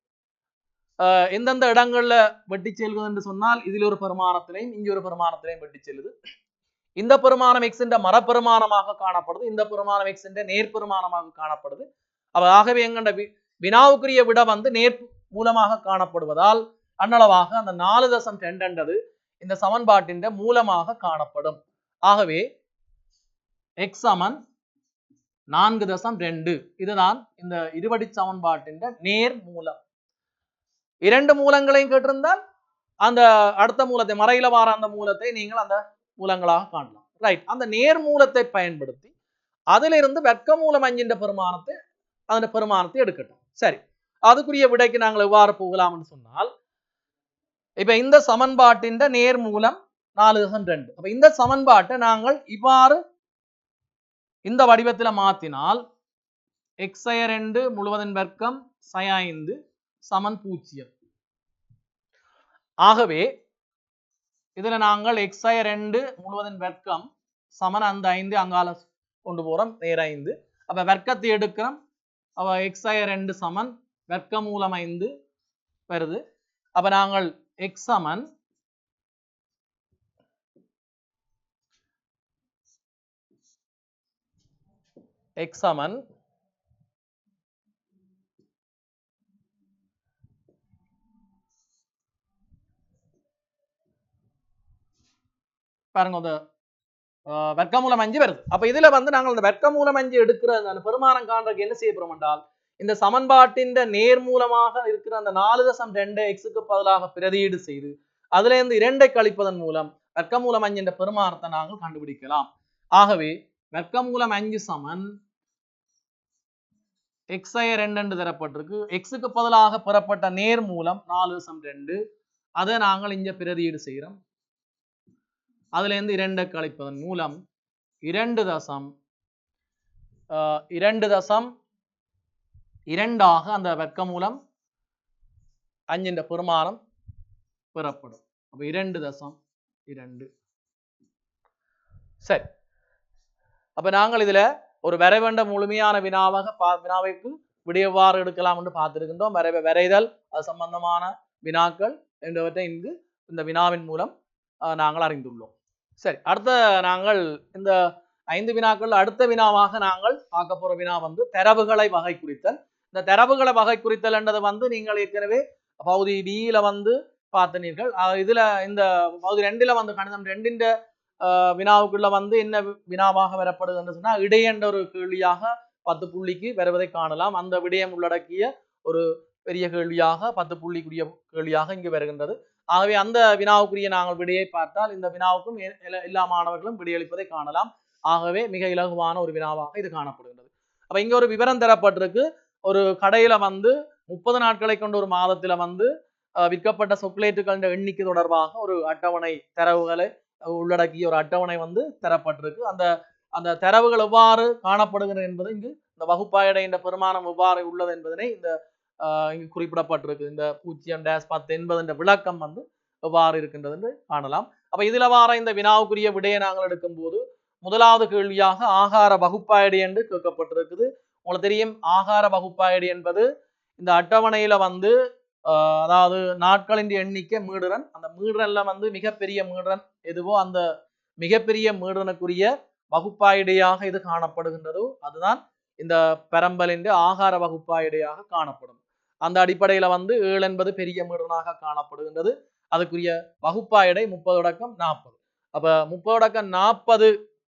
எந்தெந்த இடங்கள்ல வெட்டி செல்வது என்று சொன்னால் இதில் ஒரு பெருமானத்திலையும் இங்கே ஒரு பெருமானத்திலையும் வெட்டி செல்லுது. இந்த பெருமானம் x என்ற மரப்பெருமானமாக காணப்படுது, இந்த பெருமானம் x என்ற நேர்பெருமானமாக காணப்படுது. ஆகவே எங்கண்ட வினாவுக்குரிய விட வந்து நேர் மூலமாக காணப்படுவதால் அன்னளவாக அந்த 4.2 என்றது இந்த சமன்பாட்டின் மூலமாக காணப்படும். ஆகவே x சமன் 4.2 இதுதான் இந்த இருபடி சமன்பாட்டின் நேர் மூலம். இரண்டு மூலங்களையும் கேட்டிருந்தால் அந்த அடுத்த மூலத்தை மறையில வார அந்த மூலத்தை நீங்கள் அந்த மூலங்களாக காணலாம். ரைட், அந்த நேர் மூலத்தை பயன்படுத்தி அதிலிருந்து வர்க்க மூலம் 5 பெருமானத்தை அந்த பெருமானத்தை எடுக்கட்டும். சரி, அதுக்குரிய விடைக்கு நாங்கள் எவ்வாறு போகலாம்னு சொன்னால் இப்ப இந்த சமன்பாட்டின் நேர் மூலம் 4.2. அப்ப இந்த சமன்பாட்டை நாங்கள் இவ்வாறு இந்த வடிவத்தில் மாத்தினால் x2 முழுவதன் வர்க்கம் sin5 சமன் 0. ஆகவே இதுல நாங்கள் x2 முழுவதன் வர்க்கம் சமன் அந்த 5 அங்கால கொண்டு போறோம் நேர் 5. அப்ப வர்க்கத்தை எடுக்கிறோம். அப்ப x2 சமன் வர்க்க மூலம் 5 வருது. அப்ப நாங்கள் x சமன் பாருங்க வர்க்கமூலம் 5 வருது. அப்ப இதுல வந்து நாங்கள் இந்த வர்க்கமூலம் 5 எடுக்கிற அந்த பெருமானம் காண்றதுக்கு என்ன செய்ய போறோம் என்றால் இந்த சமன்பாட்டின் நேர் மூலமாக இருக்கிற அந்த 4.2 எக்ஸுக்கு பதிலாக பிரதியீடு செய்து அதுல இருந்து 2 கழிப்பதன் மூலம் வர்க்கமூலம் 5 என்ற பெருமானத்தை நாங்கள் கண்டுபிடிக்கலாம். ஆகவே வர்க்கமூலம் 5 சமன் x2 என்று தரப்பட்டிருக்கு. எக்ஸுக்கு பதிலாக பெறப்பட்ட நேர் மூலம் 4.2 அதை நாங்கள் இங்க பிரதியீடு செய்கிறோம். அதுல இருந்து 2 கழிப்பதன் மூலம் 2.2 அந்த வர்க்கமூலம் 5 என்ற பெருமானம் பெறப்படும். அப்ப 2.2. சரி, அப்ப நாங்கள் இதுல ஒரு வரைவேண்ட முழுமையான வினாவைக்கு விடையவாறு எடுக்கலாம் என்று பார்த்திருக்கின்றோம். வரைதல் அது சம்பந்தமான வினாக்கள் என்பவற்றை இங்கு இந்த வினாவின் மூலம் நாங்கள் அறிந்துள்ளோம். சரி, அடுத்த நாங்கள் இந்த 5 வினாக்கள் அடுத்த வினாவாக நாங்கள் பார்க்க போற வினா வந்து தரவுகளை வகை குறித்தல். இந்த தரவுகளை வகை குறித்தல் என்றது வந்து நீங்கள் ஏற்கனவே பகுதி D-ல வந்து பார்த்தனீர்கள். இதுல இந்த பகுதி 2ல வந்து கணிதம் 2 வினாவுக்குள்ள வந்து என்ன வினாவாக வரப்படுது என்று சொன்னா இடை என்ற ஒரு கேள்வியாக 10 புள்ளிக்கு வருவதை காணலாம். அந்த விடயம் உள்ளடக்கிய ஒரு பெரிய கேள்வியாக 10 புள்ளிக்குரிய கேள்வியாக இங்கு வருகின்றது. ஆகவே அந்த வினாவுக்குரிய நாங்கள் விடையை பார்த்தால் இந்த வினாவுக்கும் எல்லா மாணவர்களும் விடையளிப்பதை காணலாம். ஆகவே மிக இலகுவான ஒரு வினாவாக இது காணப்படுகின்றது. அப்ப இங்க ஒரு விவரம் தரப்பட்டிருக்கு. ஒரு கடையில வந்து 30 நாட்களை கொண்ட ஒரு மாதத்துல வந்து விற்கப்பட்ட சொக்லேட்டுகளின் எண்ணிக்கை தொடர்பாக ஒரு அட்டவணை தரவுகளை உள்ளடக்கிய ஒரு அட்டவணை வந்து தரப்பட்டிருக்கு. அந்த தரவுகள் எவ்வாறு காணப்படுகிறது என்பது இங்கு இந்த வகுப்பாயடை என்ற பெருமானம் எவ்வாறு உள்ளது என்பதனை இந்த இங்கு குறிப்பிடப்பட்டிருக்கு. இந்த 0-10 என்பது என்ற விளக்கம் வந்து எவ்வாறு இருக்கின்றது என்று காணலாம். அப்ப இதுல வார இந்த வினாவுக்குரிய விடையை நாங்கள் எடுக்கும் போது முதலாவது கேள்வியாக ஆகார வகுப்பாயடை என்று கேட்கப்பட்டிருக்குது. உங்களுக்கு தெரியும் ஆகார வகுப்பாயடை என்பது இந்த அட்டவணையில வந்து அதாவது நாட்களின் எண்ணிக்கை மீடுரன், அந்த மீடுரன்ல வந்து மிகப்பெரிய மீடுரன் எதுவோ அந்த மிகப்பெரிய மீடுரனுக்குரிய வகுப்பாயிடையாக இது காணப்படுகின்றதோ அதுதான் இந்த பெரம்பலின் ஆகார வகுப்பாயிடையாக காணப்படும். அந்த அடிப்படையில வந்து 7 என்பது பெரிய மீடுரனாக காணப்படுகின்றது. அதுக்குரிய வகுப்பாயிடை 30/40. அப்ப 30/40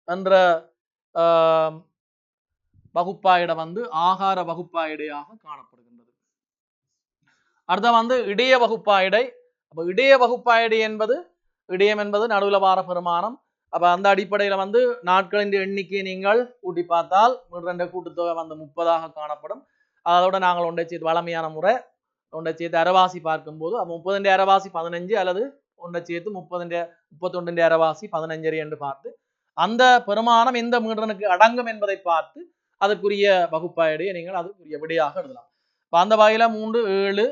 என்ற வகுப்பாயிடை வந்து ஆகார வகுப்பாயிடையாக காணப்படுகின்றது. அடுத்த வந்து இடைய வகுப்பாயிடை. அப்ப இடைய வகுப்பாயிடை என்பது இடையம் என்பது நடுவில் வார பெருமானம். அப்ப அந்த அடிப்படையில வந்து நாட்களின் எண்ணிக்கையை நீங்கள் கூட்டி பார்த்தால் மீடுரண்ட கூட்டுத்தொகை வந்து 30ஆக காணப்படும். அதோட நாங்கள் ஒன்றை சேர்த்து வளமையான முறை ஒன்றை சேர்த்து அரைவாசி பார்க்கும்போது 30 அரைவாசி 15 அல்லது ஒன்றை சேர்த்து 31 அரைவாசி 15 என்று பார்த்து அந்த பெருமானம் எந்த மீடுரனுக்கு அடங்கும் என்பதை பார்த்து அதற்குரிய வகுப்பாயிடையை நீங்கள் அதுக்குரிய விடையாக எழுதலாம். அந்த வகையில 3, 7,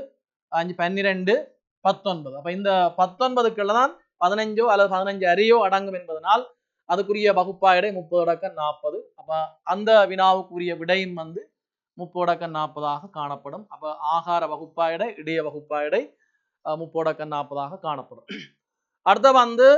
5, 12, 19. அப்ப இந்த 19க்குள்ள தான் 15 அல்லது 15 அரையோ அடங்கும் என்பதனால் அதுக்குரிய வகுப்பாயிடை 30/40. அப்ப அந்த வினாவுக்குரிய விடையும் வந்து 30/40 காணப்படும். அப்ப ஆகார வகுப்பாயிடை இடைய வகுப்பாயிடை 30/40 காணப்படும். அடுத்த வந்து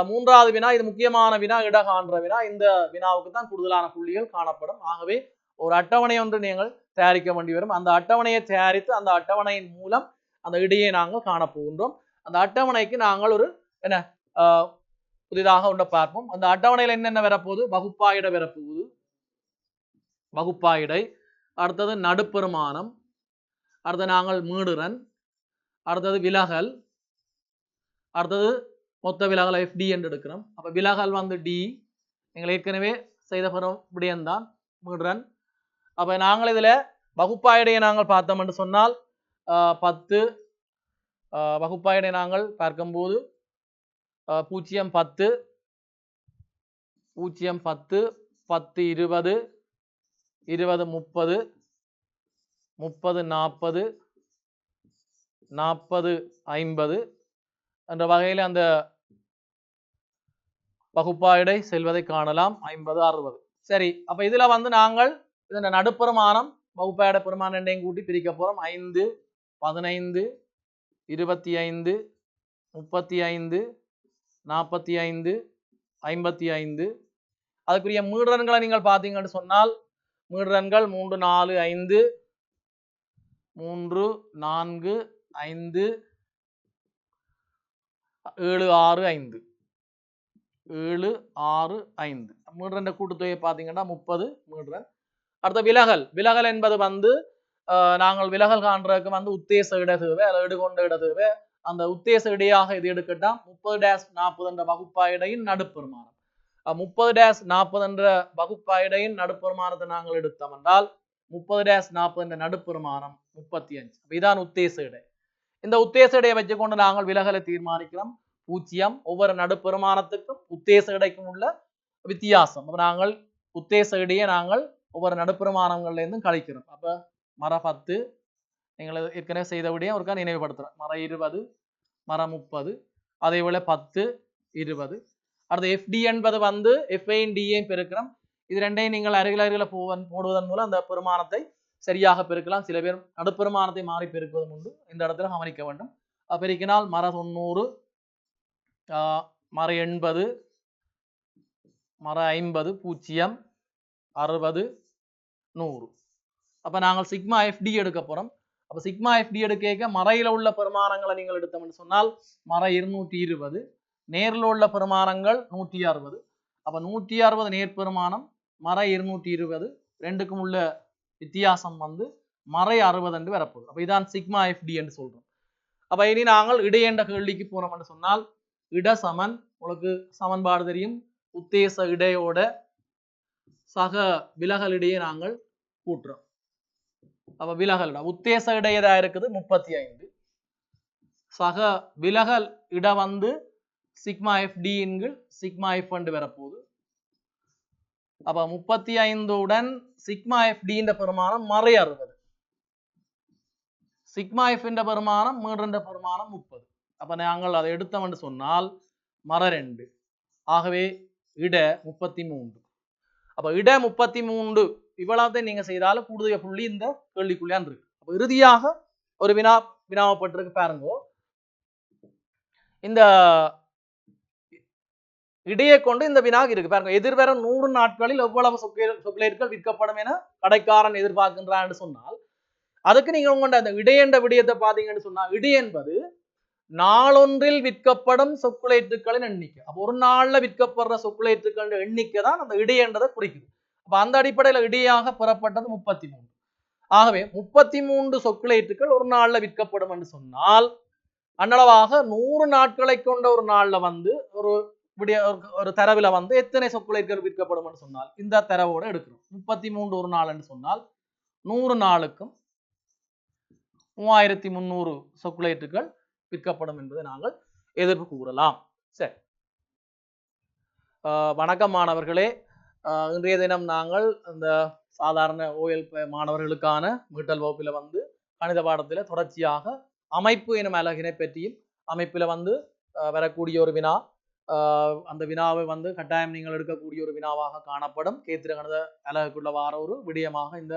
மூன்றாவது வினா, இது முக்கியமான வினா, இடகாண்ற வினா. இந்த வினாவுக்கு தான் கூடுதலான புள்ளிகள் காணப்படும். ஆகவே ஒரு அட்டவணை ஒன்று நீங்கள் தயாரிக்க வேண்டி வரும். அந்த அட்டவணையை தயாரித்து அந்த அட்டவணையின் மூலம் அந்த இடையை நாங்கள் காணப்போகின்றோம். அந்த அட்டவணைக்கு நாங்கள் ஒரு என்ன புதிதாக ஒன்றை பார்ப்போம். அந்த அட்டவணையில் என்னென்ன வரப்போகுது? வகுப்பாயிடை வரப்போகுது, வகுப்பாயிடை. அடுத்தது நடுப்பெருமானம், அடுத்தது நாங்கள் மீடுரன், அடுத்தது விலகல், அடுத்தது மொத்த விலகல் FD என்று எடுக்கிறோம். அப்ப விலகல் வந்து D, நீங்கள் ஏற்கனவே செய்த விடயம்தான் மீடுரன். அப்ப நாங்கள் இதுல வகுப்பாயிடையை நாங்கள் பார்த்தோம் என்று சொன்னால் 10 வகுப்பாயிடை நாங்கள் பார்க்கும்போது 0, 10, 0, 10, 10, 20, 20, 30, 30, 40, 40, 50 என்ற வகையில் அந்த வகுப்பாயிடை செல்வதை காணலாம். 50, 60. சரி, அப்ப இதுல வந்து நாங்கள் இந்த நடுப்பெருமானம் வகுப்பாயிடை பெருமானம் ரெண்டையும் கூட்டி பிரிக்க போறோம். 5, 15, 25, 35, 45, 55. அதுக்குரிய மீடுரன்களை நீங்கள் பார்த்தீங்கன்னு சொன்னால் மீடுரன்கள் 3, 4, 5, 3, 4, 5, 7, 6, 5, 7, 6, 5. மீடுரன் கூட்டுத்தொகையை பார்த்தீங்கன்னா 30 மீடுரன். அடுத்த விலகல், விலகல் என்பது வந்து நாங்கள் விலகல் காண்றதுக்கு வந்து உத்தேச இட தேவை அல்லது எடுகொண்ட இட தேவை. அந்த உத்தேச இடையாக இது எடுக்கட்டாம் 30-40 என்ற வகுப்பாயிடையின் நடுப்பெருமானம். 30-40 என்ற வகுப்பாயிடையின் நடுப்பெருமானத்தை நாங்கள் எடுத்தோம் என்றால் 30-40 என்ற நடுப்பெருமானம் 35. இதான் உத்தேச இடை. இந்த உத்தேச இடையை வச்சுக்கொண்டு நாங்கள் விலகலை தீர்மானிக்கிறோம். 0 ஒவ்வொரு நடுப்பெருமானத்துக்கும் உத்தேச இடைக்கும் உள்ள வித்தியாசம். நாங்கள் உத்தேச இடையை நாங்கள் ஒவ்வொரு நடுப்பெருமானங்கள்ல இருந்தும் கழிக்கிறோம். அப்ப மர 10 நீங்கள் ஏற்கனவே செய்தபடியே ஒருக்கா நினைவுபடுத்துறோம். மர 20, மர 30, அதே போல 10, 20. அடுத்து FD என்பது வந்து FAயும் Dயையும் பெருக்கிறோம். இது ரெண்டையும் நீங்கள் அருகில் போடுவதன் மூலம் அந்த பெருமானத்தை சரியாக பெருக்கலாம். சில பேர் நடுப்பெருமானத்தை மாறி பெருக்குவதும் உண்டு. இந்த இடத்துல கவனிக்க வேண்டும். பெருக்கினால் மர 90, மர 80, மர 50, 0, 60, 100. அப்ப நாங்கள் சிக்மா FD எடுக்க போறோம். அப்ப சிக்மா FD எடுக்க மறையில உள்ள பெருமானங்களை நீங்கள் எடுத்தோம்னு சொன்னால் மர 220, நேரில் உள்ள பெருமானங்கள் 160. அப்ப 160 நேர்பெருமானம் மர 220 ரெண்டுக்கும் உள்ள வித்தியாசம் வந்து மர 60 என்று வரப்போகுது. அப்ப இதான் சிக்மா FD என்று சொல்றோம். அப்ப இனி நாங்கள் இடை என்ற கேள்விக்கு போனோம் என்று சொன்னால் இட சமன், உங்களுக்கு சமன்பாடு தெரியும். உத்தேச இடையோட சக விலகல் இடையே நாங்கள் கூட்டுறோம். அப்ப விலகல் உத்தேச இட எதா இருக்குது 35. சக விலகல் இட வந்து சிக்மா எஃப் டி என்கள் சிக்மா எஃப் வரப்போகுது. அப்ப 35 உடன் சிக்மா எஃப் டி பெருமானம் மறை 60. சிக்மா எஃப் பெருமானம் மீன்ற பெருமானம் 30. அப்ப நாங்கள் அதை எடுத்தோம் என்று சொன்னால் மற 2. ஆகவே இட 33. அப்ப இட 33 இவ்வளவு நீங்க செய்தாலும் கூடுதல் புள்ளி இந்த கேள்விக்குள்ளான் இருக்கு. அப்ப இறுதியாக ஒரு வினாவப்பட்டிருக்கு பாருங்க. இந்த இடையே கொண்டு இந்த வினாக இருக்கு பாருங்க. எதிர்வரும் 100 நாட்களில் எவ்வளவு சொக்லேட்கள் விற்கப்படும் என கடைக்காரன் எதிர்பார்க்கின்றான் சொன்னால் அதுக்கு நீங்க உங்கள்ட்ட அந்த இடையென்ற விடயத்தை பாத்தீங்கன்னு சொன்னா இடை என்பது நாளொன்றில் விற்கப்படும் சொக்குலேட்டுகளின் எண்ணிக்கை. அப்ப ஒரு நாள்ல விற்கப்படுற சொக்குலேட்டுகள் எண்ணிக்கை தான் அந்த இடை என்றதை குறிக்குது. அப்ப அந்த அடிப்படையில இடையாக பெறப்பட்டது 33. ஆகவே 33 சொக்குலேட்டுகள் ஒரு நாள்ல விற்கப்படும் என்று சொன்னால் அன்னளவாக 100 நாட்களை கொண்ட ஒரு நாள்ல வந்து ஒரு தரவுல வந்து எத்தனை சொக்குலேட்டுகள் விற்கப்படும் என்று சொன்னால் இந்த தரவோட எடுக்கிறோம். 33 ஒரு நாள் என்று சொன்னால் 100 நாளுக்கும் 3300 சொக்குலேட்டுகள் விற்கப்படும் என்பதை நாங்கள் எதிர்ப்பு கூறலாம். சரி, வணக்கம் மாணவர்களே. இன்றைய தினம் நாங்கள் இந்த சாதாரண ஓஎல் மாணவர்களுக்கான மீட்டல் வகுப்பில் வந்து கணித பாடத்தில் தொடர்ச்சியாக அமைப்பு எனும் அலகினை பற்றியும் அமைப்பில் வந்து வரக்கூடிய ஒரு வினா, அந்த வினாவை வந்து கட்டாயம் நீங்கள் எடுக்கக்கூடிய ஒரு வினாவாக காணப்படும். கேத்திர கணித அலகுக்குள்ள வார ஒரு விடயமாக இந்த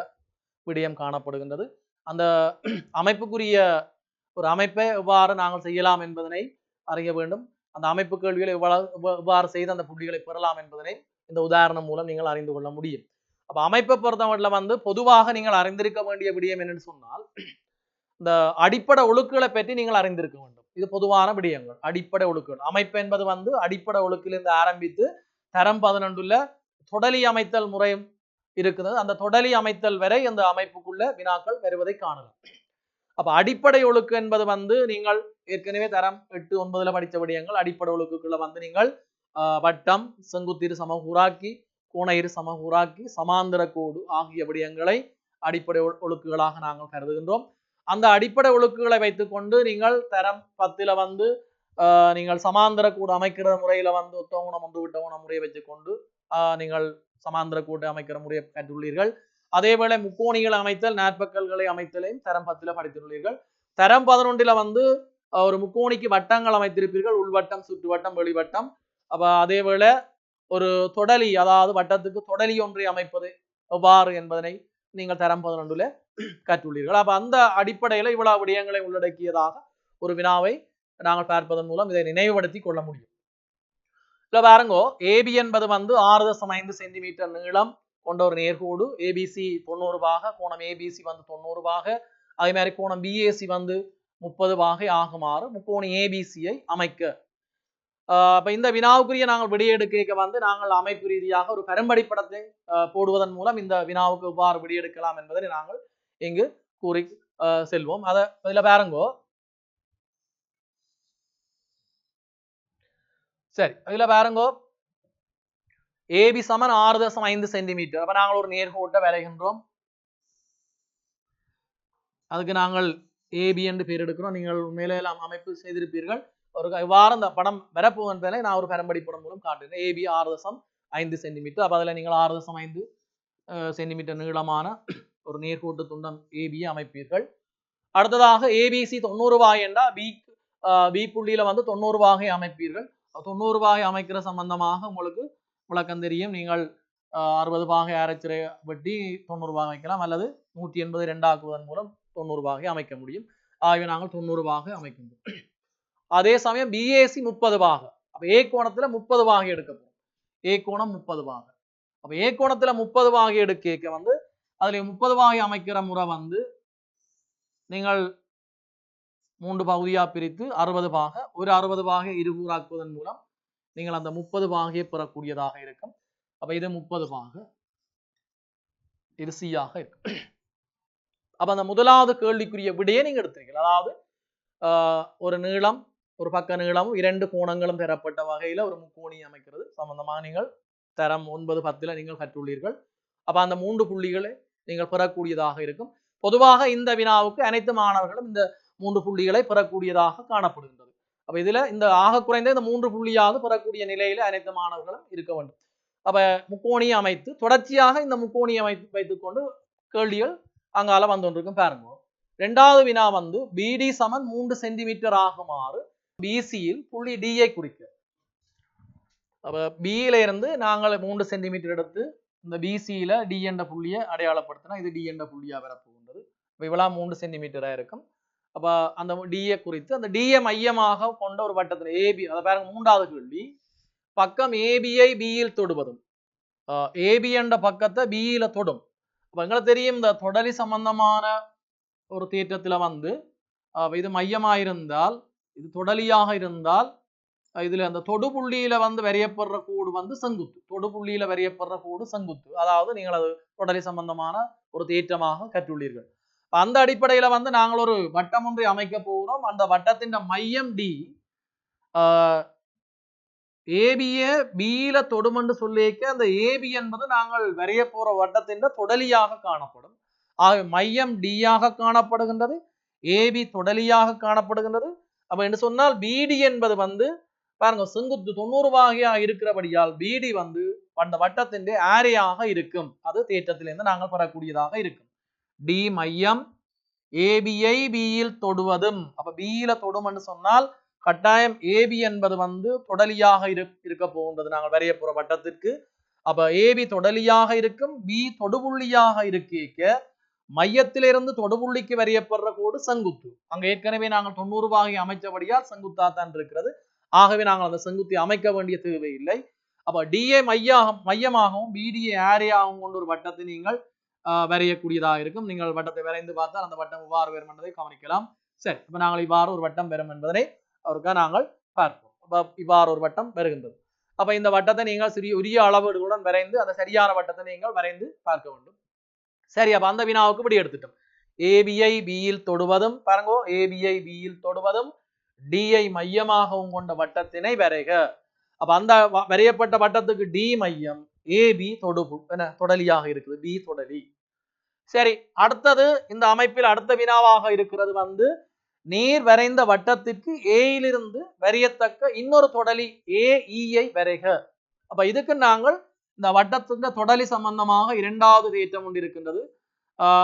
விடயம் காணப்படுகின்றது. அந்த அமைப்புக்குரிய ஒரு அமைப்பை எவ்வாறு நாங்கள் செய்யலாம் என்பதனை அறிய வேண்டும். அந்த அமைப்பு கேள்விகளை எவ்வாறு செய்து அந்த புள்ளிகளை பெறலாம் என்பதனை இந்த உதாரணம் மூலம் நீங்கள் அறிந்து கொள்ள முடியும். அப்ப அமைப்பை பொறுத்தவரையில வந்து பொதுவாக நீங்கள் அறிந்திருக்க வேண்டிய விடயம் என்னன்னு சொன்னால் இந்த அடிப்படை ஒழுக்குகளை பற்றி நீங்கள் அறிந்திருக்க வேண்டும். இது பொதுவான விடயங்கள். அடிப்படை ஒழுக்குகள் அமைப்பு என்பது வந்து அடிப்படை ஒழுக்கிலிருந்து ஆரம்பித்து தரம் 11 தொடலி அமைத்தல் முறை இருக்குது. அந்த தொடலி அமைத்தல் வரை அந்த அமைப்புக்குள்ள வினாக்கள் வருவதை காணலாம். அப்ப அடிப்படை ஒழுக்கு என்பது வந்து நீங்கள் ஏற்கனவே தரம் 8, 9 படித்த விடயங்கள். அடிப்படை ஒழுக்குக்குள்ள வந்து நீங்கள் வட்டம், செங்குத்திரு சமகூராக்கி, கோணயிறு சமகூராக்கி, சமாந்தர கோடு ஆகிய விடயங்களை அடிப்படை ஒழுக்குகளாக நாங்கள் கருதுகின்றோம். அந்த அடிப்படை ஒழுக்குகளை வைத்துக்கொண்டு நீங்கள் தரம் 10 வந்து நீங்கள் சமாந்தர கூடு அமைக்கிற முறையில வந்து ஒத்த ஊனம் ஒன்று விட்ட ஊனம் முறையை வச்சுக்கொண்டு நீங்கள் சமாந்தர கூட்டை அமைக்கிற முறையை கற்றுள்ளீர்கள். அதேவேளை முக்கோணிகள் அமைத்தல், நாற்பக்கல்களை அமைத்தலையும் தரம் 10 படித்துள்ளீர்கள். தரம் 11 வந்து ஒரு முக்கோணிக்கு வட்டங்கள் அமைத்திருப்பீர்கள். உள்வட்டம், சுற்றுவட்டம், வெளிவட்டம். அப்ப அதேவேளை ஒரு தொடலி, அதாவது வட்டத்துக்கு தொடலி ஒன்றை அமைப்பது எவ்வாறு என்பதனை நீங்கள் தரம் 11 கற்றுள்ளீர்கள். அப்ப அந்த அடிப்படையில இவ்வளவு விடயங்களை உள்ளடக்கியதாக ஒரு வினாவை நாங்கள் பார்ப்பதன் மூலம் இதை நினைவுபடுத்தி கொள்ள முடியும். இல்ல பாருங்கோ, ஏபி என்பது வந்து 6.5 சென்டிமீட்டர் நீளம் கொண்ட ஒரு நேர்கோடு. ஏபிசி 90 பாக, கோணம் ஏபிசி வந்து 90 பாக, அதே மாதிரி கோணம் பிஏசி வந்து 30 பாகை ஆகுமாறு முக்கோணி ஏபிசியை அமைக்க. அப்ப இந்த வினாவுக்குரிய நாங்கள் விடையெடுக்க வந்து நாங்கள் அமைப்பு ரீதியாக ஒரு கரும்படிப்படத்தை போடுவதன் மூலம் இந்த வினாவுக்கு எவ்வாறு விடையெடுக்கலாம் என்பதை நாங்கள் இங்கு கூறி செல்வோம். அதுல பாருங்கோ, சரி, அதுல பாருங்கோ, ஏபி சமன் 6.5 சென்டிமீட்டர். அப்ப நாங்கள் ஒரு நேர்கோட்டை வரைகின்றோம். அதுக்கு நாங்கள் ஏபி என்று பேர் எடுக்கிறோம். நீங்கள் மேலே எல்லாம் அமைப்பு செய்திருப்பீர்கள். ஒரு இவ்வாறு அந்த படம் வரப்போவதை நான் ஒரு கரும்படிப்படம் மூலம் காட்டுகிறேன். AB 6.5 centimetre. அப்ப அதுல நீங்கள் 6.5 சென்டிமீட்டர் நீளமான ஒரு நேர்கோட்டு துண்டம் ஏபியை அமைப்பீர்கள். அடுத்ததாக ஏபிசி 90 வாகை என்றால் பி புள்ளியில வந்து 90 வாகை அமைப்பீர்கள். 90 வாகை அமைக்கிற சம்பந்தமாக உங்களுக்கு விளக்கம் தெரியும். நீங்கள் 60 வாகை அரைச்சிறை வெட்டி 90 வாகை அமைக்கலாம், அல்லது 182 ஆக்குவதன் மூலம் 90 வாகை அமைக்க முடியும். ஆகவே நாங்கள் 90 வாகை அமைக்கின்றோம். அதே சமயம் பிஏசி 30 வாகை. அப்ப ஏ கோணத்துல 30 வாகை எடுக்க போகும். ஏ கோணம் 30 வாகை. அப்ப ஏ கோணத்துல 30 வாகை எடுக்க வந்து அதுல 30 வாகை அமைக்கிற முறை வந்து நீங்கள் 3 பகுதியா பிரித்து 60 வாகை, ஒரு 60 வாகை இருகூறாக்குவதன் மூலம் நீங்கள் அந்த 30 வாகையை பெறக்கூடியதாக இருக்கும். அப்ப இது 30 வாகை, இது சியாக இருக்கு. அப்ப அந்த முதலாவது கேள்விக்குரிய விடையை நீங்க எடுத்துருக்கீங்க. அதாவது ஒரு நீளம், ஒரு பக்க நீளமும் 2 கோணங்களும் பெறப்பட்ட வகையில ஒரு முக்கோணி அமைக்கிறது சம்பந்தமாக நீங்கள் தரம் 9, 10 நீங்கள் கற்றுள்ளீர்கள். அப்ப அந்த 3 புள்ளிகளை நீங்கள் பெறக்கூடியதாக இருக்கும். பொதுவாக இந்த வினாவுக்கு அனைத்து மாணவர்களும் இந்த 3 புள்ளிகளை பெறக்கூடியதாக காணப்படுகின்றது. அப்ப இதுல இந்த ஆக குறைந்த இந்த 3 புள்ளியாவது பெறக்கூடிய நிலையில அனைத்து மாணவர்களும் இருக்க வேண்டும். அப்ப முக்கோணியை அமைத்து தொடர்ச்சியாக இந்த முக்கோணியை வைத்துக் கொண்டு கேள்விகள் அங்கால வந்து கொண்டிருக்கும் பாருங்க. இரண்டாவது வினா வந்து பிடி சமன் 3 சென்டிமீட்டர் ஆகுமாறு பிசியில் புள்ளி டியை குறிக்க. அப்ப பியில இருந்து நாங்கள் 3 சென்டிமீட்டர் எடுத்து இந்த பிசியில டி என்ற புள்ளியை அடையாளப்படுத்தினா இது டி என்ற புள்ளியா வரப்போகின்றது. இவ்வளவு 3 சென்டிமீட்டரா இருக்கும். அப்ப அந்த டியை குறித்து அந்த டியை மையமாக கொண்ட ஒரு வட்டத்தில் ஏபி, அதை பாருங்க மூன்றாவது கேள்வி, பக்கம் ஏபியை பியில் தொடுவதும் ஏபி என்ற பக்கத்தை பியில தொடும். அப்ப எங்களுக்கு தெரியும் இந்த தொடலி சம்பந்தமான ஒரு தேற்றத்துல வந்து இது மையமாயிருந்தால் இது தொடலியாக இருந்தால் இதுல அந்த தொடுபுள்ளியில வந்து வரையப்படுற கோடு வந்து செங்குத்து, தொடுபுள்ளியில வரையப்படுற கோடு செங்குத்து. அதாவது நீங்கள் அது தொடலி சம்பந்தமான ஒரு தேற்றமாக கற்றுள்ளீர்கள். அந்த அடிப்படையில வந்து நாங்கள் ஒரு வட்டம் ஒன்றை அமைக்க போகிறோம். அந்த வட்டத்தின் மையம் டி ஏபிய பியில தொடும் என்று சொல்லிக்க அந்த ஏபி என்பது நாங்கள் வரைய போற வட்டத்தின் தொடலியாக காணப்படும். ஆக மையம் டியாக காணப்படுகின்றது, ஏபி தொடலியாக காணப்படுகின்றது. அப்ப என்று சொன்னால் பிடி என்பது வந்து பாருங்க செங்குத்து 90 வகையா இருக்கிறபடியால் பிடி வந்து அந்த வட்டத்தின் ஆரையாக இருக்கும். அது தேற்றத்திலிருந்து நாங்கள் பெறக்கூடியதாக இருக்கும். டி மையம் ஏபியை பியில் தொடுவதும், அப்ப பியில தொடும் என்று சொன்னால் கட்டாயம் ஏபி என்பது வந்து தொடலியாக இருக்க போகின்றது நாங்கள் வரைய போற வட்டத்திற்கு. அப்ப ஏபி தொடலியாக இருக்கும், பி தொடுபுள்ளியாக இருக்க மையத்திலிருந்து தொடுபுள்ளிக்கு வரையப்படுற கோடு செங்குத்து. அங்க ஏற்கனவே நாங்கள் 90 வகை அமைச்சபடியால் செங்குத்தா தான் இருக்கிறது. ஆகவே நாங்கள் அந்த செங்குத்தை அமைக்க வேண்டிய தேவையில்லை. அப்ப டிஏ மையமாகவும் பிடிஏ ஆரையாகவும் கொண்டு ஒரு வட்டத்தை நீங்கள் வரையக்கூடியதாக இருக்கும். நீங்கள் வட்டத்தை வரைந்து பார்த்தால் அந்த வட்டம் இவ்வாறு வரும் என்பதை கவனிக்கலாம். சரி, இப்ப நாங்கள் இவ்வாறு ஒரு வட்டம் வரும் என்பதனை அவருக்காக நாங்கள் பார்ப்போம். இவ்வாறு ஒரு வட்டம் வருகின்றது. அப்ப இந்த வட்டத்தை நீங்கள் உரிய அளவீடுகளுடன் வரைந்து அந்த சரியான வட்டத்தை நீங்கள் வரைந்து பார்க்க வேண்டும். சரி, அப்ப அந்த வினாவுக்கு விடை எடுத்துட்டோம். ஏபிஐ பியில் தொடுவதும் பாருங்க, ஏபிஐ பியில் தொடுவதும் டிஐ மையமாகவும் கொண்ட வட்டத்தினை வரைக. அப்ப அந்த வரையப்பட்ட வட்டத்துக்கு டி மையம், ஏபி தொடலியாக இருக்குது, பி தொடலி. சரி, அடுத்தது இந்த அமைப்பில் அடுத்த வினாவாக இருக்கிறது வந்து நீர் வரைந்த வட்டத்திற்கு ஏயிலிருந்து வரையத்தக்க இன்னொரு தொடலி ஏஇயை வரைக. அப்ப இதுக்கு நாங்கள் இந்த வட்டத்தின் தொடலி சம்பந்தமாக இரண்டாவது தேற்றம் ஒன்று இருக்கின்றது.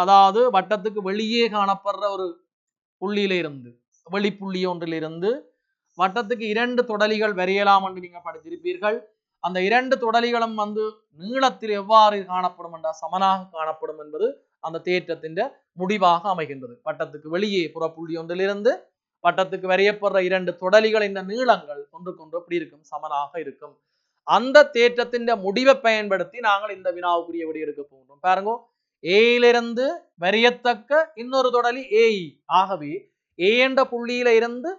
அதாவது வட்டத்துக்கு வெளியே காணப்படுற ஒரு புள்ளியில இருந்து, வெளிப்புள்ளி ஒன்றிலிருந்து வட்டத்துக்கு 2 தொடலிகள் வரையலாம் என்று நீங்க படித்திருப்பீர்கள். அந்த 2 தொடலிகளும் வந்து நீளத்தில் எவ்வாறு காணப்படும் என்றால் சமனாக காணப்படும் என்பது அந்த தேற்றத்தின் முடிவாக அமைகின்றது. வட்டத்துக்கு வெளியே புறப்புள்ளி ஒன்றிலிருந்து வட்டத்துக்கு வரையப்படுற 2 தொடலிகளின் நீளங்கள் ஒன்றுக்கொன்று எப்படி இருக்கும், சமனாக இருக்கும். அந்த தேற்றத்தின் முடிவை பயன்படுத்தி நாங்கள் இந்த வினாவுக்குரிய விடை எடுக்க போகிறோம். பாருங்க, ஏயிலிருந்து வரையத்தக்க இன்னொரு தொடலி ஏஇ. ஆகவே ஏ என்ற புள்ளியில இருந்து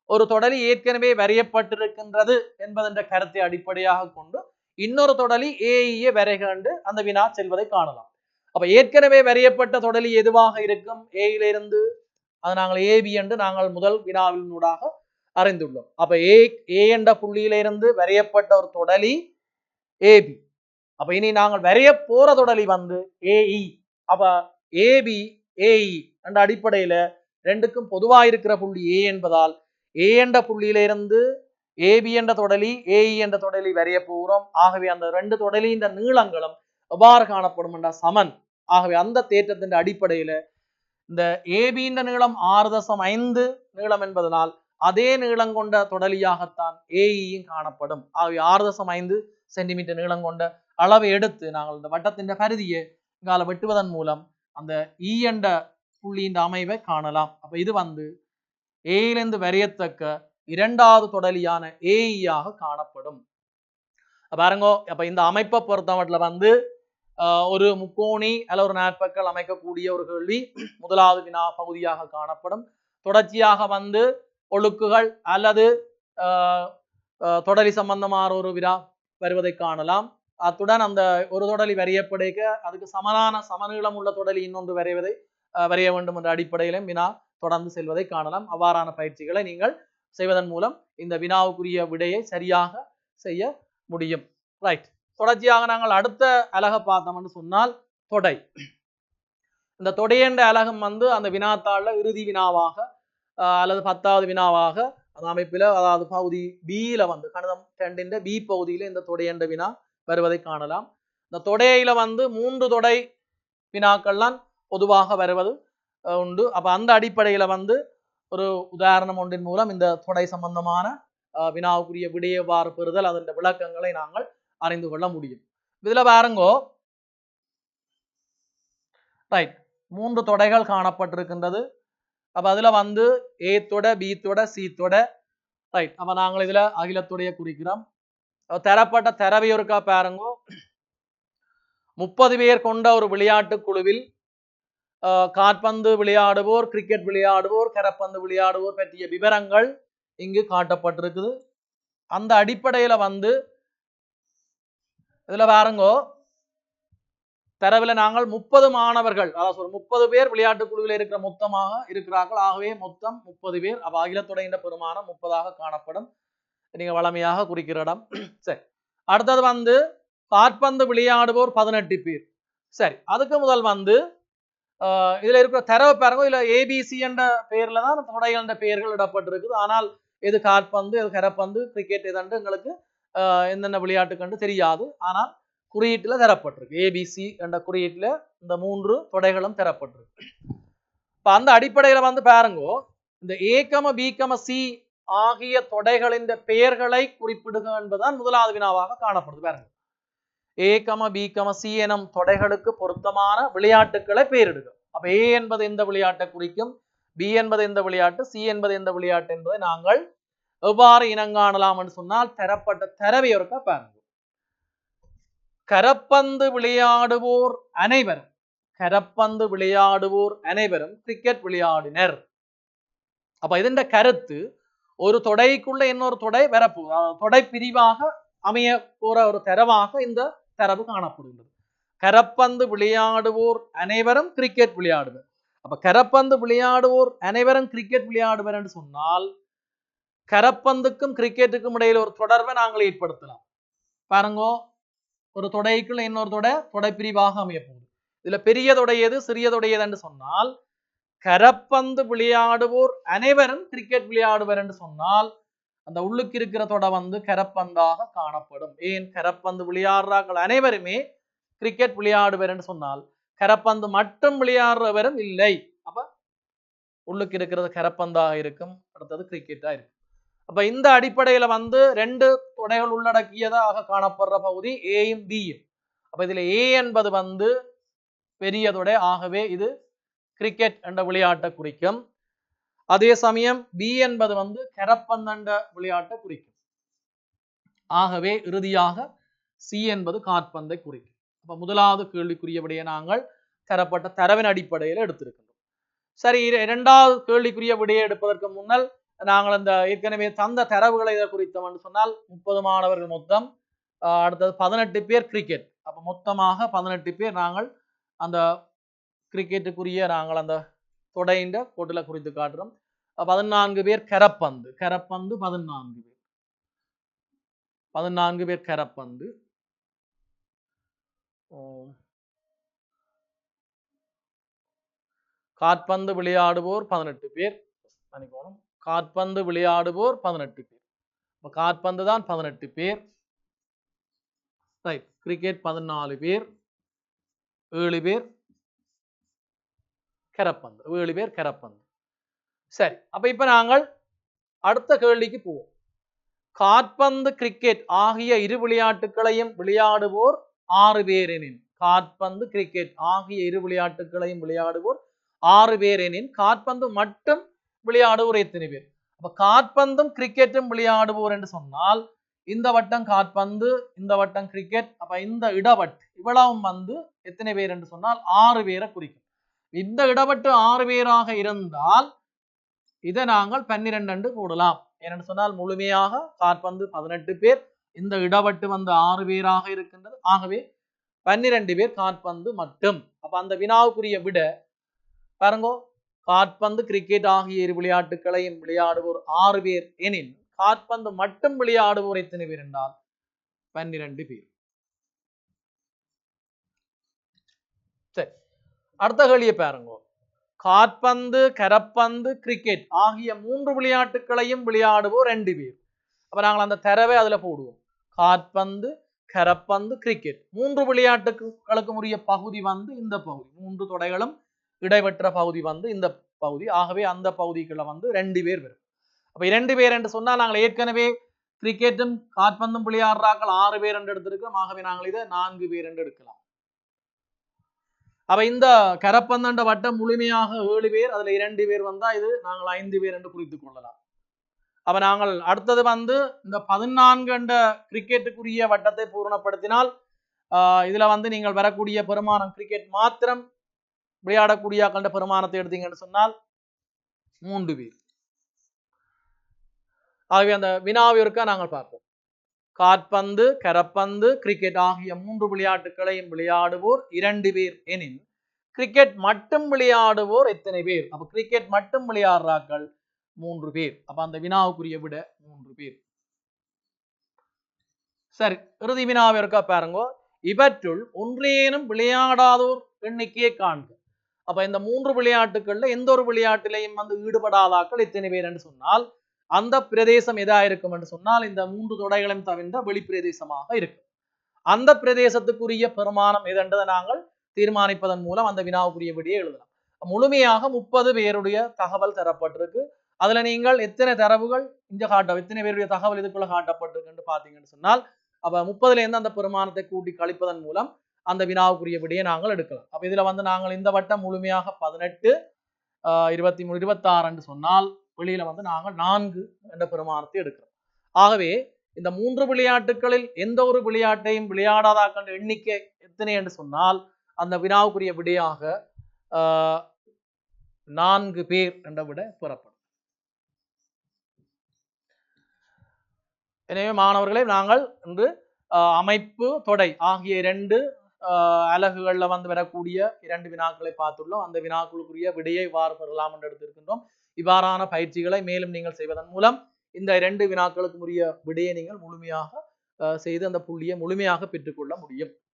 ஒரு தொடலி ஏற்கனவே வரையப்பட்டிருக்கின்றது என்பதென்ற கருத்தை அடிப்படையாக கொண்டு இன்னொரு தொடலி ஏஇயை வரைகண்டு அந்த வினா செல்வதை காணலாம். அப்ப ஏற்கனவே வரையப்பட்ட தொடலி எதுவாக இருக்கும், ஏயில இருந்து, அது நாங்கள் ஏபி என்று நாங்கள் முதல் வினாவினூடாக அறிந்துள்ளோம். அப்ப ஏ என்ற புள்ளியில இருந்து வரையப்பட்ட ஒரு தொடலி ஏபி. அப்ப இனி நாங்கள் வரைய போற தொடலி வந்து ஏஇ. அப்ப ஏபி ஏஇ என்ற அடிப்படையில ரெண்டுக்கும் பொதுவாக இருக்கிற புள்ளி ஏ என்பதால் ஏ என்ற புள்ளியில இருந்து ஏபி என்ற தொடலி ஏஇ என்ற தொடலி வரைய போகிறோம். ஆகவே அந்த 2 தொடலின் நீளங்களும் எவ்வாறு காணப்படும் என்ற சமன். ஆகவே அந்த தேற்றத்தின் அடிப்படையில இந்த ஏபியின் நீளம் 6.5 நீளம் என்பதனால் அதே நீளம் கொண்ட தொடலியாகத்தான் ஏஇயும் காணப்படும். ஆகவே 6.5 சென்டிமீட்டர் நீளம் கொண்ட அளவை எடுத்து நாங்கள் இந்த வட்டத்தின் பரிதியை இங்கால வெட்டுவதன் மூலம் அந்த இ என்ற புள்ளியின் அமைவை காணலாம். அப்ப இது வந்து ஏயிலிருந்து வரையத்தக்க இரண்டாவது தொடலியான ஏஇயாக காணப்படும். பாருங்க, அப்ப இந்த அமைப்பை பொறுத்தமட்டில் வந்து ஒரு முக்கோணி அல்ல ஒரு நாற்பக்கல் அமைக்கக்கூடிய ஒரு கேள்வி முதலாவது வினா பகுதியாக காணப்படும். தொடர்ச்சியாக வந்து ஒழுக்குகள் அல்லது தொடலி சம்பந்தமான ஒரு வினா வருவதை காணலாம். அத்துடன் அந்த ஒரு தொடலி வரையப்படுக அதுக்கு சமனான சமநீளம் உள்ள தொடலி இன்னொன்று வரைய வேண்டும் என்ற அடிப்படையிலும் வினா தொடர்ந்து செல்வதை காணலாம். அவ்வாறான பயிற்சிகளை நீங்கள் செய்வதன் மூலம் இந்த வினாவுக்குரிய விடையை சரியாக செய்ய முடியும். ரைட், தொடர்ச்சியாக நாங்கள் அடுத்த அலகை பார்த்தோம் என்று சொன்னால் தொடை. இந்த தொடையண்ட அலகம் வந்து அந்த வினாத்தாள்ல இறுதி வினாவாக அல்லது 10வது வினாவாக அந்த அமைப்பில், அதாவது பகுதி பியில வந்து கணிதம் 2 பி பகுதியில இந்த தொடையண்ட வினா வருவதை காணலாம். இந்த தொடையில வந்து 3 தொடை வினாக்கள்லாம் பொதுவாக வருவது உண்டு. அப்ப அந்த அடிப்படையில வந்து ஒரு உதாரணம் ஒன்றின் மூலம் இந்த தொடை சம்பந்தமான வினாவுக்குரிய விடையை எவ்வாறு பெறுதல் அதன் விளக்கங்களை நாங்கள் அறிந்து கொள்ள முடியும். இதுல பாருங்கோ, ரைட், 3 தொடைகள் காணப்பட்டிருக்கின்றது. அப்ப அதுல வந்து ஏ தொட, பி தொட, சி தொட, ரைட். அப்ப நாங்கள் இதுல அகிலத்துடைய குறிக்கிறோம். தரப்பட்ட தரவையொருக்கா பாருங்கோ, 30 பேர் கொண்ட ஒரு விளையாட்டு குழுவில் காற்பந்து விளையாடுவோர், கிரிக்கெட் விளையாடுவோர், கரப்பந்து விளையாடுவோர் பற்றிய விவரங்கள் இங்கு காட்டப்பட்டிருக்குது. அந்த அடிப்படையில வந்து இதுல பாருங்கோ, தரவில் நாங்கள் 30 மாணவர்கள், அதாவது 30 பேர் விளையாட்டு குழுவில் இருக்கிற மொத்தமாக இருக்கிறார்கள். ஆகவே மொத்தம் 30 பேர். அப்ப அகிலத்துடைய பெருமானம் 30ஆக காணப்படும். நீங்க வளமையாக குறிக்கிற இடம். சரி, அடுத்தது வந்து காற்பந்து விளையாடுவோர் 18 பேர். சரி, அதுக்கு முதல் வந்து இதுல இருக்கிற தரவை பாருங்க. இதுல ஏபிசி என்ற பெயர்ல தான் தொடைகள் என்ற பெயர்கள் இடப்பட்டிருக்குது. ஆனால் எது காற்பந்து, எது கரப்பந்து, கிரிக்கெட் எதன்று எங்களுக்கு என்னென்ன விளையாட்டு கண்டு தெரியாது. ஆனால் குறியீட்டுல தரப்பட்டிருக்கு. ஏபிசி என்ற குறியீட்டுல இந்த 3 தொடைகளும் தரப்பட்டிருக்கு. இப்ப அந்த அடிப்படையில வந்து பாருங்க, இந்த ஏகம பிகம சி ஆகிய தொடைகளின் பெயர்களை குறிப்பிடுக என்பதுதான் முதலாவது வினாவாக காணப்படுது. பாருங்க, ஏகம பிகம சி எனும் தொடைகளுக்கு பொருத்தமான விளையாட்டுக்களை பெயரிடுக. அப்ப ஏ என்பது எந்த விளையாட்டை குறிக்கும், பி என்பது எந்த விளையாட்டு, சி என்பது எந்த விளையாட்டு என்பதை நாங்கள் எவ்வாறு இனங்காணலாம் என்று சொன்னால், தரப்பட்ட தரவையொருக்கா பாருங்க. கரப்பந்து விளையாடுவோர் அனைவரும், கரப்பந்து விளையாடுவோர் அனைவரும் கிரிக்கெட் விளையாடினர். அப்ப இதன் கருத்து, ஒரு தொடைக்குள்ள இன்னொரு தொடை வரப்போகுது, தொடை பிரிவாக அமைய போற ஒரு தரவாக இந்த தரவு காணப்படுகிறது. கரப்பந்து விளையாடுவோர் அனைவரும் கிரிக்கெட் விளையாடுவர். அப்ப கரப்பந்து விளையாடுவோர் அனைவரும் கிரிக்கெட் விளையாடுவர் என்று சொன்னால், கரப்பந்துக்கும் கிரிக்கெட்டுக்கும் இடையில ஒரு தொடர்பை நாங்கள் ஏற்படுத்தலாம். பாருங்க, ஒரு தொடைக்குள்ள இன்னொரு தொடை பிரிவாக அமைய போகுது. இதுல பெரிய தொடை எது, சிறிய தொடை எது என்று சொன்னால், கரப்பந்து விளையாடுவோர் அனைவரும் கிரிக்கெட் விளையாடுவர் என்று சொன்னால், அந்த உள்ளுக்கு இருக்கிற தொடை வந்து கரப்பந்தாக காணப்படும். ஏன், கரப்பந்து விளையாடுறார்கள் அனைவருமே கிரிக்கெட் விளையாடுவர் என்று சொன்னால், கரப்பந்து மட்டும் விளையாடுறவரும் இல்லை. அப்ப உள்ளுக்கு இருக்கிறது கரப்பந்தாக இருக்கும், அடுத்தது கிரிக்கெட்டா இருக்கும். அப்ப இந்த அடிப்படையில வந்து 2 தொடைகள் உள்ளடக்கியதாக காணப்படுற பகுதி ஏயும் பியும். அப்ப இதுல ஏ என்பது வந்து பெரிய தொடை, ஆகவே இது கிரிக்கெட் என்ற விளையாட்டை குறிக்கும். அதே சமயம் பி என்பது வந்து கரப்பந்தண்ட விளையாட்டை குறிக்கும். ஆகவே இறுதியாக சி என்பது காற்பந்தை குறிக்கும். அப்ப முதலாவது கேள்விக்குரிய விடையை நாங்கள் தரப்பட்ட தரவின் அடிப்படையில் எடுத்திருக்கின்றோம். சரி, 2வது கேள்விக்குரிய விடையை எடுப்பதற்கு முன்னால் நாங்கள் அந்த ஏற்கனவே தந்த தரவுகளை இதை குறித்தோம் என்று சொன்னால், 30 மாணவர்கள் மொத்தம், அடுத்தது 18 பேர் கிரிக்கெட். அப்ப மொத்தமாக 18 பேர் நாங்கள் அந்த கிரிக்கெட்டுக்குரிய நாங்கள் அந்த தொடையின் கோட்டுல குறித்து காட்டுறோம். 14 பேர் கரப்பந்து, 14 பேர், 14 பேர் கரப்பந்து. காற்பந்து விளையாடுவோர் 18 பேர், காற்பந்து விளையாடுவோர் 18 பேர். காற்பந்து தான் 18 பேர், ரைட். கிரிக்கெட் 14 பேர், 7 பேர் கரப்பந்து, 7 பேர் கரப்பந்து. சரி, அப்ப இப்ப நாங்கள் அடுத்த கேள்விக்கு போவோம். காற்பந்து கிரிக்கெட் ஆகிய இரு விளையாட்டுகளையும் விளையாடுவோர் 6 பேர் எனின், காற்பந்து கிரிக்கெட் ஆகிய இரு விளையாட்டுகளையும் விளையாடுவோர் 6 பேர் எனின், காற்பந்து மட்டும் விளையாடுவோர் எத்தனை பேர்? அப்ப காற்பந்தும் கிரிக்கெட்டும் விளையாடுவோர் என்று சொன்னால், இந்த வட்டம் காற்பந்து, இந்த வட்டம் கிரிக்கெட். அப்ப இந்த இடவட்டு இவ்வளவும் வந்து எத்தனை பேர் என்று சொன்னால் 6 பேரை குறிக்கும். இந்த இடவட்டு 6 பேராக இருந்தால் இதை நாங்கள் 12 என்று போடலாம். ஏனென்று சொன்னால் முழுமையாக காற்பந்து 18 பேர், இந்த இடவட்டு வந்து 6 பேராக இருக்கின்றது. ஆகவே 12 பேர் காற்பந்து மட்டும். அப்ப அந்த வினாவுக்குரிய விட பாருங்க, காற்பந்து கிரிக்கெட் ஆகிய இரு விளையாட்டுகளையும் விளையாடுவோர் 6 பேர் எனில், காற்பந்து மட்டும் விளையாடுவோர் எத்தனை பேர் என்றால் 12 பேர். சரி, அடுத்த கேள்வியை பாருங்க. காற்பந்து, கரப்பந்து, கிரிக்கெட் ஆகிய 3 விளையாட்டுகளையும் விளையாடுவோர் 2 பேர். அப்ப நாங்கள் அந்த தரவை அதுல போடுவோம். காற்பந்து, கரப்பந்து, கிரிக்கெட் 3 விளையாட்டுகளுக்கும் உரிய பகுதி வந்து இந்த பகுதி. 3 தொடைகளும் இடைவெற்ற பகுதி வந்து இந்த பகுதி. ஆகவே அந்த பகுதிக்குள்ள வந்து 2 பேர் வரும். அப்ப 2 பேர் என்று சொன்னால் நாங்கள் ஏற்கனவே கிரிக்கெட்டும் காற்பந்தும் விளையாடுறாக்கள் 6 பேர் என்று எடுத்திருக்கிறோம். ஆகவே நாங்கள் இதை 4 பேர் என்று எடுக்கலாம். அப்ப இந்த கரப்பந்தண்ட வட்டம் முழுமையாக 7 பேர், அதுல 2 பேர் வந்தா இது நாங்கள் 5 பேர் என்று குறித்துக் கொள்ளலாம். அப்ப நாங்கள் அடுத்தது வந்து இந்த 14 என்ற கிரிக்கெட்டுக்குரிய வட்டத்தை பூரணப்படுத்தினால் இதுல வந்து நீங்கள் வரக்கூடிய பெருமானம் கிரிக்கெட் மாத்திரம் விளையாடக்கூடிய கண்ட பெருமானத்தை எடுத்தீங்கன்னு சொன்னால் 3 பேர். ஆகவே அந்த வினாவிற்கா நாங்கள் பார்ப்போம். காற்பந்து, கரப்பந்து, கிரிக்கெட் ஆகிய 3 விளையாட்டுகளையும் விளையாடுவோர் 2 பேர் எனில் கிரிக்கெட் மட்டும் விளையாடுவோர் எத்தனை பேர்? அப்ப கிரிக்கெட் மட்டும் விளையாடுறாக்கள் 3 பேர். அப்ப அந்த வினாவுக்குரிய விட 3 பேர். சரி, இறுதி வினாவிற்கா பாருங்க. இவற்றுள் ஒன்றேனும் விளையாடாதோர் எண்ணிக்கையை காண்க. அப்ப இந்த 3 விளையாட்டுகள்ல எந்த ஒரு விளையாட்டிலையும் வந்து ஈடுபடாதாக்கள் எத்தனை பேர் என்று சொன்னால் அந்த பிரதேசம் எதா இருக்கும் என்று சொன்னால் இந்த 3 தொடைகளையும் தவிர்ந்த வெளிப்பிரதேசமாக இருக்கும். அந்த பிரதேசத்துக்குரிய பெருமானம் எதென்றதை நாங்கள் தீர்மானிப்பதன் மூலம் அந்த வினாவுக்குரிய விடையை எழுதலாம். முழுமையாக 30 பேருடைய தகவல் தரப்பட்டிருக்கு. அதுல நீங்கள் எத்தனை தரவுகள் இங்க எத்தனை பேருடைய தகவல் இதுக்குள்ள காட்டப்பட்டிருக்கு பாத்தீங்கன்னு சொன்னால் அப்ப 30ல இருந்து அந்த பெருமானத்தை கூட்டி கழிப்பதன் மூலம் அந்த வினாவுக்குரிய விடையை நாங்கள் எடுக்கலாம். அப்ப இதுல வந்து நாங்கள் இந்த வட்டம் முழுமையாக 18, 23, 26 என்று சொன்னால் வெளியில வந்து நாங்கள் 4 என்ற பெருமானத்தை எடுக்கிறோம். ஆகவே இந்த 3 விளையாட்டுகளில் எந்த ஒரு விளையாட்டையும் விளையாடாத எண்ணிக்கை எத்தனை என்று சொன்னால் அந்த வினாவுக்குரிய விடையாக 4 பேர் என்ற விட பெறப்படும். எனவே மாணவர்களே, நாங்கள் இன்று அமைப்பு, தொடை ஆகிய 2 அலகுகள்ல வந்து வரக்கூடிய 2 வினாக்களை பார்த்துள்ளோம். அந்த வினாக்களுக்குரிய விடையை இவ்வாறு பெறலாம் என்று எடுத்திருக்கின்றோம். இவ்வாறான பயிற்சிகளை மேலும் நீங்கள் செய்வதன் மூலம் இந்த 2 வினாக்களுக்கு உரிய விடையை நீங்கள் முழுமையாக செய்து அந்த புள்ளியை முழுமையாக பெற்றுக்கொள்ள முடியும்.